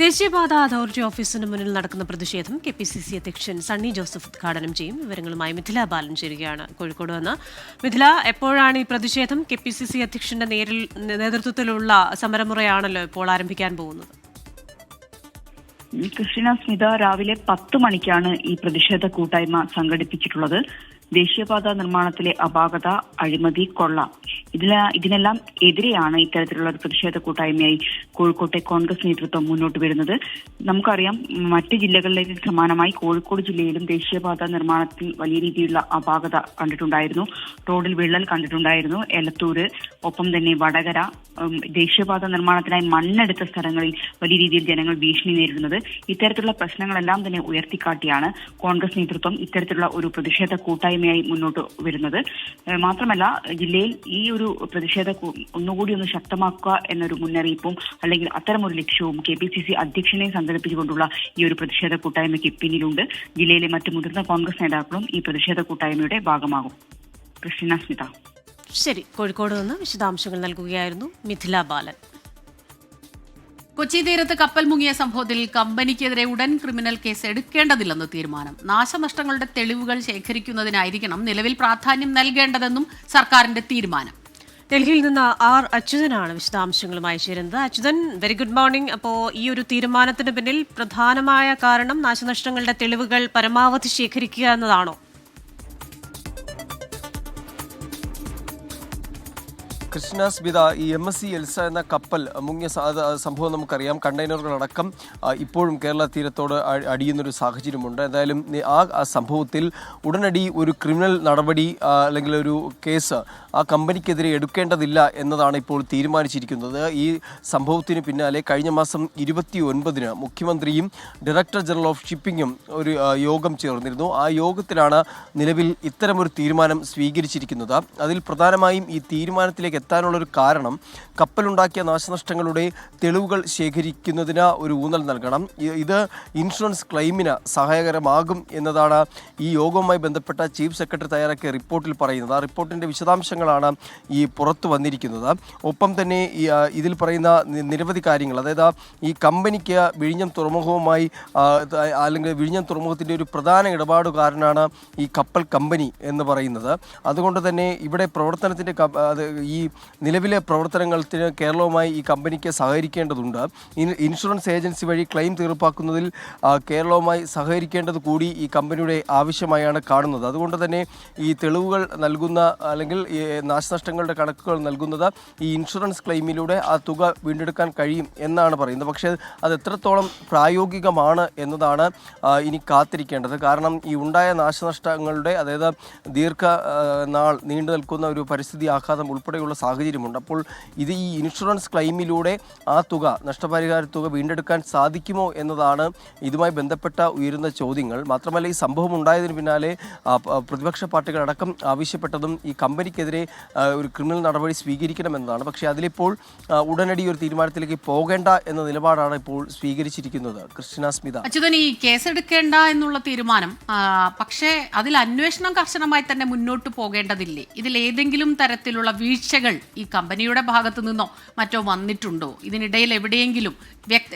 ദേശീയപാത അതോറിറ്റി ഓഫീസിന് മുന്നിൽ നടക്കുന്ന പ്രതിഷേധം KPCC അധ്യക്ഷൻ സണ്ണി ജോസഫ് ഉദ്ഘാടനം ചെയ്യും. വിവരങ്ങളുമായി മിഥില ബാലൻ ചേരുകയാണ് കോഴിക്കോട് നിന്ന്. മിഥില, എപ്പോഴാണ് ഈ പ്രതിഷേധം? KPCC അധ്യക്ഷന്റെ നേതൃത്വത്തിലുള്ള സമരമുറയാണല്ലോ ഇപ്പോൾ ആരംഭിക്കാൻ പോകുന്നത്. ക്രിസ്റ്റീന, സ്മിത, രാവിലെ 10 മണിക്കാണ് ഈ പ്രതിഷേധ കൂട്ടായ്മ സംഘടിപ്പിച്ചിട്ടുള്ളത്. ദേശീയപാത നിർമ്മാണത്തിലെ അപാകത, അഴിമതി, കൊള്ള ഇതിനെല്ലാം എതിരെയാണ് ഇത്തരത്തിലുള്ള ഒരു പ്രതിഷേധ കൂട്ടായ്മയായി കോഴിക്കോട്ടെ കോൺഗ്രസ് നേതൃത്വം മുന്നോട്ട് വരുന്നത്. നമുക്കറിയാം, മറ്റ് ജില്ലകളിലേക്ക് സമാനമായി കോഴിക്കോട് ജില്ലയിലും ദേശീയപാത നിർമ്മാണത്തിൽ വലിയ രീതിയിലുള്ള അപാകത കണ്ടിട്ടുണ്ടായിരുന്നു. റോഡിൽ വിള്ളൽ കണ്ടിട്ടുണ്ടായിരുന്നു. എലത്തൂര്, ഒപ്പം തന്നെ വടകര, ദേശീയപാത നിർമ്മാണത്തിനായി മണ്ണെടുത്ത സ്ഥലങ്ങളിൽ വലിയ രീതിയിൽ ജനങ്ങൾ ഭീഷണി നേരിടുന്നത്. ഇത്തരത്തിലുള്ള പ്രശ്നങ്ങളെല്ലാം തന്നെ ഉയർത്തിക്കാട്ടിയാണ് കോൺഗ്രസ് നേതൃത്വം ഇത്തരത്തിലുള്ള ഒരു പ്രതിഷേധ കൂട്ടായ്മയായി മുന്നോട്ട് വരുന്നത്. മാത്രമല്ല, ജില്ലയിൽ ഈ ഒരു പ്രതിഷേധ ഒന്നുകൂടി ശക്തമാക്കുക എന്നൊരു മുന്നറിയിപ്പും അല്ലെങ്കിൽ അത്തരമൊരു ലക്ഷ്യവും KPCC അധ്യക്ഷനെ സംഘടിപ്പിച്ചുകൊണ്ടുള്ള ഈ ഒരു പ്രതിഷേധ കൂട്ടായ്മയ്ക്ക് പിന്നിലുണ്ട്. ജില്ലയിലെ മറ്റ് മുതിർന്ന കോൺഗ്രസ് നേതാക്കളും ഈ പ്രതിഷേധ കൂട്ടായ്മയുടെ ഭാഗമാകും. ക്രിസ്റ്റീന, സ്മിത. ശരി, കോഴിക്കോട് നിന്ന് വിശദാംശങ്ങൾ നൽകുകയായിരുന്നു മിഥില ബാലൻ. കൊച്ചി തീരത്ത് കപ്പൽ മുങ്ങിയ സംഭവത്തിൽ കമ്പനിക്കെതിരെ ഉടൻ ക്രിമിനൽ കേസ് എടുക്കേണ്ടതില്ലെന്ന് തീരുമാനം. നാശനഷ്ടങ്ങളുടെ തെളിവുകൾ ശേഖരിക്കുന്നതിനായിരിക്കണം നിലവിൽ പ്രാധാന്യം നൽകേണ്ടതെന്നും സർക്കാരിന്റെ തീരുമാനം. ഡൽഹിയിൽ നിന്ന് അച്യുതനാണ് വിശദാംശങ്ങളുമായി ചേരുന്നത്. Achuthan, very good morning. അപ്പോൾ ഈ ഒരു തീരുമാനത്തിന് പിന്നിൽ പ്രധാനമായ കാരണം നാശനഷ്ടങ്ങളുടെ തെളിവുകൾ പരമാവധി ശേഖരിക്കുക എന്നതാണോ? കൃഷ്ണ, സ്മിത, ഈ MSC എൽസ എന്ന കപ്പൽ മുങ്ങിയ സംഭവം നമുക്കറിയാം. കണ്ടെയ്നറുകളടക്കം ഇപ്പോഴും കേരള തീരത്തോട് അടിയുന്നൊരു സാഹചര്യമുണ്ട്. എന്തായാലും ആ സംഭവത്തിൽ ഉടനടി ഒരു ക്രിമിനൽ നടപടി അല്ലെങ്കിൽ ഒരു കേസ് ആ കമ്പനിക്കെതിരെ എടുക്കേണ്ടതില്ല എന്നതാണ് ഇപ്പോൾ തീരുമാനിച്ചിരിക്കുന്നത്. ഈ സംഭവത്തിന് പിന്നാലെ കഴിഞ്ഞ മാസം 29-ന് മുഖ്യമന്ത്രിയും ഡയറക്ടർ ജനറൽ ഓഫ് ഷിപ്പിങ്ങും ഒരു യോഗം ചേർന്നിരുന്നു. ആ യോഗത്തിലാണ് നിലവിൽ ഇത്തരമൊരു തീരുമാനം സ്വീകരിച്ചിരിക്കുന്നത്. അതിൽ പ്രധാനമായും ഈ തീരുമാനത്തിലേക്ക് എത്താനുള്ളൊരു കാരണം കപ്പലുണ്ടാക്കിയ നാശനഷ്ടങ്ങളുടെ തെളിവുകൾ ശേഖരിക്കുന്നതിന് ഒരു ഊന്നൽ നൽകണം. ഇത് ഇൻഷുറൻസ് ക്ലെയിമിന് സഹായകരമാകും എന്നതാണ് ഈ യോഗവുമായി ബന്ധപ്പെട്ട ചീഫ് സെക്രട്ടറി തയ്യാറാക്കിയ റിപ്പോർട്ടിൽ പറയുന്നത്. ആ റിപ്പോർട്ടിൻ്റെ വിശദാംശങ്ങളാണ് ഈ പുറത്തു വന്നിരിക്കുന്നത്. ഒപ്പം തന്നെ ഇതിൽ പറയുന്ന നിരവധി കാര്യങ്ങൾ, അതായത് ഈ കമ്പനിക്ക് വിഴിഞ്ഞം തുറമുഖവുമായി അല്ലെങ്കിൽ വിഴിഞ്ഞം തുറമുഖത്തിൻ്റെ ഒരു പ്രധാന ഇടപാടുകാരനാണ് ഈ കപ്പൽ കമ്പനി എന്ന് പറയുന്നത്. അതുകൊണ്ട് തന്നെ ഇവിടെ പ്രവർത്തനത്തിൻ്റെ ഈ നിലവിലെ പ്രവർത്തനത്തിന് കേരളവുമായി ഈ കമ്പനിക്ക് സഹകരിക്കേണ്ടതുണ്ട്. ഇൻഷുറൻസ് ഏജൻസി വഴി ക്ലെയിം തീർപ്പാക്കുന്നതിൽ കേരളവുമായി സഹകരിക്കേണ്ടത് കൂടി ഈ കമ്പനിയുടെ ആവശ്യമായാണ് കാണുന്നത്. അതുകൊണ്ട് തന്നെ ഈ തെളിവുകൾ നൽകുന്ന അല്ലെങ്കിൽ നാശനഷ്ടങ്ങളുടെ കണക്കുകൾ നൽകുന്നത് ഈ ഇൻഷുറൻസ് ക്ലെയിമിലൂടെ ആ തുക വീണ്ടെടുക്കാൻ കഴിയും എന്നാണ് പറയുന്നത്. പക്ഷേ അത് എത്രത്തോളം പ്രായോഗികമാണ് എന്നതാണ് ഇനി കാത്തിരിക്കേണ്ടത്. കാരണം ഈ ഉണ്ടായ നാശനഷ്ടങ്ങളുടെ, അതായത് ദീർഘനാൾ നീണ്ടു നിൽക്കുന്ന ഒരു പരിസ്ഥിതി ആഘാതം ഉൾപ്പെടെയുള്ള സാഹചര്യമുണ്ട്. അപ്പോൾ ഇത് ഈ ഇൻഷുറൻസ് ക്ലെയിമിലൂടെ ആ തുക, നഷ്ടപരിഹാര തുക വീണ്ടെടുക്കാൻ സാധിക്കുമോ എന്നതാണ് ഇതുമായി ബന്ധപ്പെട്ട ഉയരുന്ന ചോദ്യങ്ങൾ. മാത്രമല്ല, ഈ സംഭവം ഉണ്ടായതിന് പിന്നാലെ പ്രതിപക്ഷ പാർട്ടികളടക്കം ആവശ്യപ്പെട്ടതും ഈ കമ്പനിക്കെതിരെ ഒരു ക്രിമിനൽ നടപടി സ്വീകരിക്കണമെന്നതാണ്. പക്ഷേ അതിലിപ്പോൾ ഉടനടി ഒരു തീരുമാനത്തിലേക്ക് പോകേണ്ട എന്ന നിലപാടാണ് ഇപ്പോൾ സ്വീകരിച്ചിരിക്കുന്നത്. ക്രിസ്റ്റിന, സ്മിത. അച്യുതൻ, ഈ കേസെടുക്കേണ്ട എന്നുള്ള തീരുമാനം, പക്ഷേ അതിൽ അന്വേഷണം കർശനമായി തന്നെ മുന്നോട്ട് പോകേണ്ടതില്ലേ? ഇതിൽ ഏതെങ്കിലും തരത്തിലുള്ള വീഴ്ചകൾ ഈ കമ്പനിയുടെ ഭാഗത്തു നിന്നോ മറ്റോ വന്നിട്ടുണ്ടോ? ഇതിനിടയിൽ എവിടെയെങ്കിലും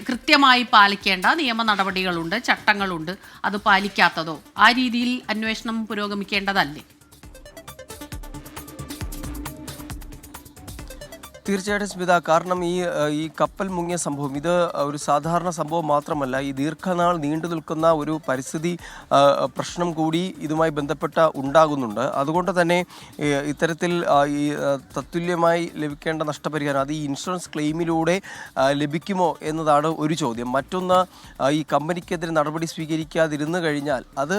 കൃത്യമായി പാലിക്കേണ്ട നിയമ നടപടികളുണ്ട്, ചട്ടങ്ങളുണ്ട്, അത് പാലിക്കാത്തതോ? ആ രീതിയിൽ അന്വേഷണം പുരോഗമിക്കേണ്ടതല്ലേ? തീർച്ചയായിട്ടും സ്മിത, കാരണം ഈ കപ്പൽ മുങ്ങിയ സംഭവം ഇത് ഒരു സാധാരണ സംഭവം മാത്രമല്ല. ഈ ദീർഘനാൾ നീണ്ടു നിൽക്കുന്ന ഒരു പരിസ്ഥിതി പ്രശ്നം കൂടി ഇതുമായി ബന്ധപ്പെട്ട ഉണ്ടാകുന്നുണ്ട്. അതുകൊണ്ട് തന്നെ ഇത്തരത്തിൽ ഈ തത്തുല്യമായി ലഭിക്കേണ്ട നഷ്ടപരിഹാരം അത് ഈ ഇൻഷുറൻസ് ക്ലെയിമിലൂടെ ലഭിക്കുമോ എന്നതാണ് ഒരു ചോദ്യം. മറ്റൊന്ന്, ഈ കമ്പനിക്കെതിരെ നടപടി സ്വീകരിക്കാതിരുന്നു കഴിഞ്ഞാൽ അത്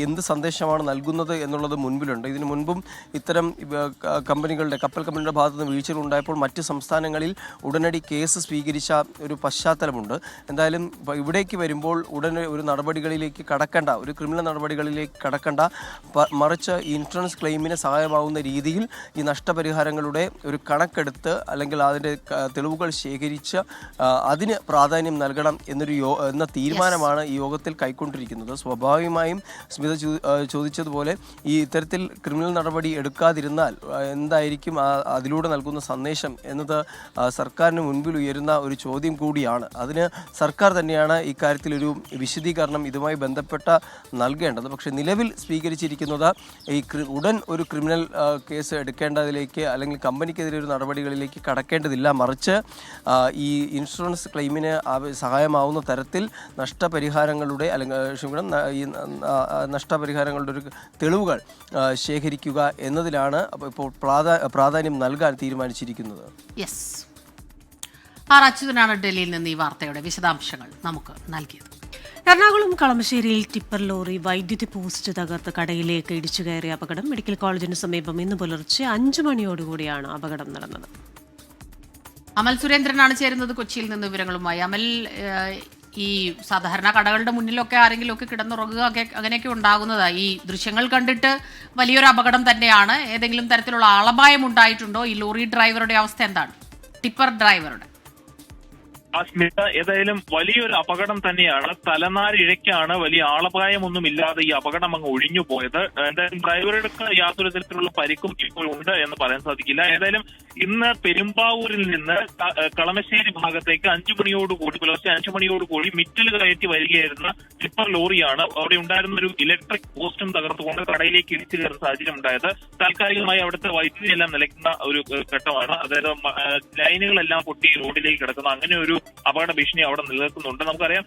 എന്ത് സന്ദേശമാണ് നൽകുന്നത് എന്നുള്ളത് മുൻപിലുണ്ട്. ഇതിനു മുൻപും ഇത്തരം കപ്പൽ കമ്പനിയുടെ ഭാഗത്തുനിന്ന് വീഴ്ചകൾ ഉണ്ടായപ്പോൾ മറ്റ് സംസ്ഥാനങ്ങളിൽ ഉടനടി കേസ് സ്വീകരിച്ച ഒരു പശ്ചാത്തലമുണ്ട്. എന്തായാലും ഇവിടേക്ക് വരുമ്പോൾ ഉടനെ ഒരു നടപടികളിലേക്ക് കടക്കേണ്ട, ഒരു ക്രിമിനൽ നടപടികളിലേക്ക് കടക്കേണ്ട, മറിച്ച് ഇൻഷുറൻസ് ക്ലെയിമിന് സഹായമാവുന്ന രീതിയിൽ ഈ നഷ്ടപരിഹാരങ്ങളുടെ ഒരു കണക്കെടുത്ത് അല്ലെങ്കിൽ അതിൻ്റെ തെളിവുകൾ ശേഖരിച്ച് അതിന് പ്രാധാന്യം നൽകണം എന്ന തീരുമാനമാണ് ഈ യോഗത്തിൽ കൈക്കൊണ്ടിരിക്കുന്നത്. സ്വാഭാവികമായും സ്മിത ചോദിച്ചതുപോലെ ഈ ഇത്തരത്തിൽ ക്രിമിനൽ നടപടി എടുക്കാതിരുന്നാൽ എന്തായിരിക്കും അതിലൂടെ നൽകുന്ന സന്ദേശം എന്നത് സർക്കാരിന് മുൻപിൽ ഉയരുന്ന ഒരു ചോദ്യം കൂടിയാണ്. അതിന് സർക്കാർ തന്നെയാണ് ഇക്കാര്യത്തിൽ ഒരു വിശദീകരണം ഇതുമായി ബന്ധപ്പെട്ട നൽകേണ്ടത്. പക്ഷേ നിലവിൽ സ്വീകരിച്ചിരിക്കുന്നത് ഈ ഉടൻ ഒരു ക്രിമിനൽ കേസ് എടുക്കേണ്ടതിലേക്ക് അല്ലെങ്കിൽ കമ്പനിക്കെതിരെ ഒരു നടപടികളിലേക്ക് കടക്കേണ്ടതില്ല, മറിച്ച് ഈ ഇൻഷുറൻസ് ക്ലെയിമിന് സഹായമാവുന്ന തരത്തിൽ നഷ്ടപരിഹാരങ്ങളുടെ ഈ നഷ്ടപരിഹാരങ്ങളുടെ ഒരു തെളിവുകൾ ശേഖരിക്കുക എന്നതിലാണ് ഇപ്പോൾ പ്രാധാന്യം നൽകാൻ തീരുമാനിച്ചിരിക്കുന്നത്. യെസ്, ആർ അച്യുതനാണ് ഡൽഹിയിൽ നിന്ന് ഈ വാർത്തയുടെ വിശദാംശങ്ങൾ നമുക്ക് നൽകിയത്. എറണാകുളം കളമശ്ശേരിയിൽ ടിപ്പർ ലോറി വൈദ്യുതി പോസ്റ്റ് തകർത്ത് കടയിലേക്ക് ഇടിച്ചു കയറിയ അപകടം. മെഡിക്കൽ കോളേജിന് സമീപം ഇന്ന് പുലർച്ചെ 5 മണിയോടുകൂടിയാണ് അപകടം നടന്നത്. അമൽ സുരേന്ദ്രനാണ് ചേരുന്നത് കൊച്ചിയിൽ നിന്ന് വിവരങ്ങളുമായി. അമൽ, ഈ സാധാരണ കടകളുടെ മുന്നിലൊക്കെ ആരെങ്കിലുമൊക്കെ കിടന്നുറങ്ങുക അങ്ങനെയൊക്കെ ഉണ്ടാകുന്നതാണ്. ഈ ദൃശ്യങ്ങൾ കണ്ടിട്ട് വലിയൊരു അപകടം തന്നെയാണ്. ഏതെങ്കിലും തരത്തിലുള്ള ആളപായം ഉണ്ടായിട്ടുണ്ടോ? ഈ ലോറി ഡ്രൈവറുടെ അവസ്ഥ എന്താണ്? ടിപ്പർ ഡ്രൈവറുടെ സ്മിത, ഏതായാലും വലിയൊരു അപകടം തന്നെയാണ്. തലനാരിഴയ്ക്കാണ്, വലിയ ആളപായമൊന്നുമില്ലാതെ ഈ അപകടം അങ്ങ് ഒഴിഞ്ഞു പോയത്. എന്തായാലും ഡ്രൈവറുടെ യാതൊരു തരത്തിലുള്ള പരിക്കും ഇപ്പോൾ ഉണ്ട് എന്ന് പറയാൻ സാധിക്കില്ല. ഏതായാലും ഇന്ന് പെരുമ്പാവൂരിൽ നിന്ന് കളമശ്ശേരി ഭാഗത്തേക്ക് 5 മണിയോടുകൂടി, പുലർച്ചെ 5 മണിയോടുകൂടി മിറ്റൽ കയറ്റി വരികയായിരുന്ന ടിപ്പർ ലോറിയാണ് അവിടെ ഉണ്ടായിരുന്ന ഒരു ഇലക്ട്രിക് പോസ്റ്റും തകർത്തുകൊണ്ട് കടയിലേക്ക് ഇടിച്ചു കയറുന്ന സാഹചര്യം ഉണ്ടായത്. താൽക്കാലികമായി അവിടുത്തെ വൈദ്യുതി എല്ലാം നിലയ്ക്കുന്ന ഒരു ഘട്ടമാണ്. അതായത് ലൈനുകളെല്ലാം പൊട്ടി റോഡിലേക്ക് കിടക്കുന്ന അങ്ങനെ ഒരു അപകട ഭീഷണി അവിടെ നിലനിൽക്കുന്നുണ്ട്. നമുക്കറിയാം,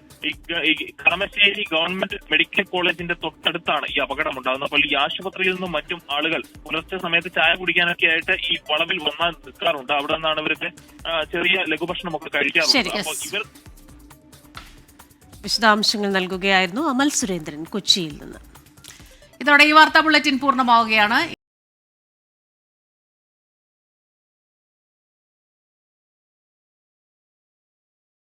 ഈ കളമശ്ശേരി ഗവൺമെന്റ് മെഡിക്കൽ കോളേജിന്റെ തൊട്ടടുത്താണ് ഈ അപകടം ഉണ്ടാകുന്നത്. അപ്പോൾ ഈ ആശുപത്രിയിൽ നിന്നും മറ്റും ആളുകൾ പുലർച്ചെ സമയത്ത് ചായ കുടിക്കാനൊക്കെ ആയിട്ട് ഈ വളവിൽ വന്നാൽ നിൽക്കാറുണ്ട്. അവിടെ നിന്നാണ് ഇവർക്ക് ചെറിയ ലഘുഭക്ഷണമൊക്കെ കഴിക്കാറുണ്ട്. അപ്പോൾ ഇവർ വിശദാംശങ്ങൾ നൽകുകയായിരുന്നു അമൽ സുരേന്ദ്രൻ കൊച്ചിയിൽ നിന്ന്. ഇതോടെ ഈ വാർത്താ ബുള്ളറ്റിൻ പൂർണ്ണമാവുകയാണ്.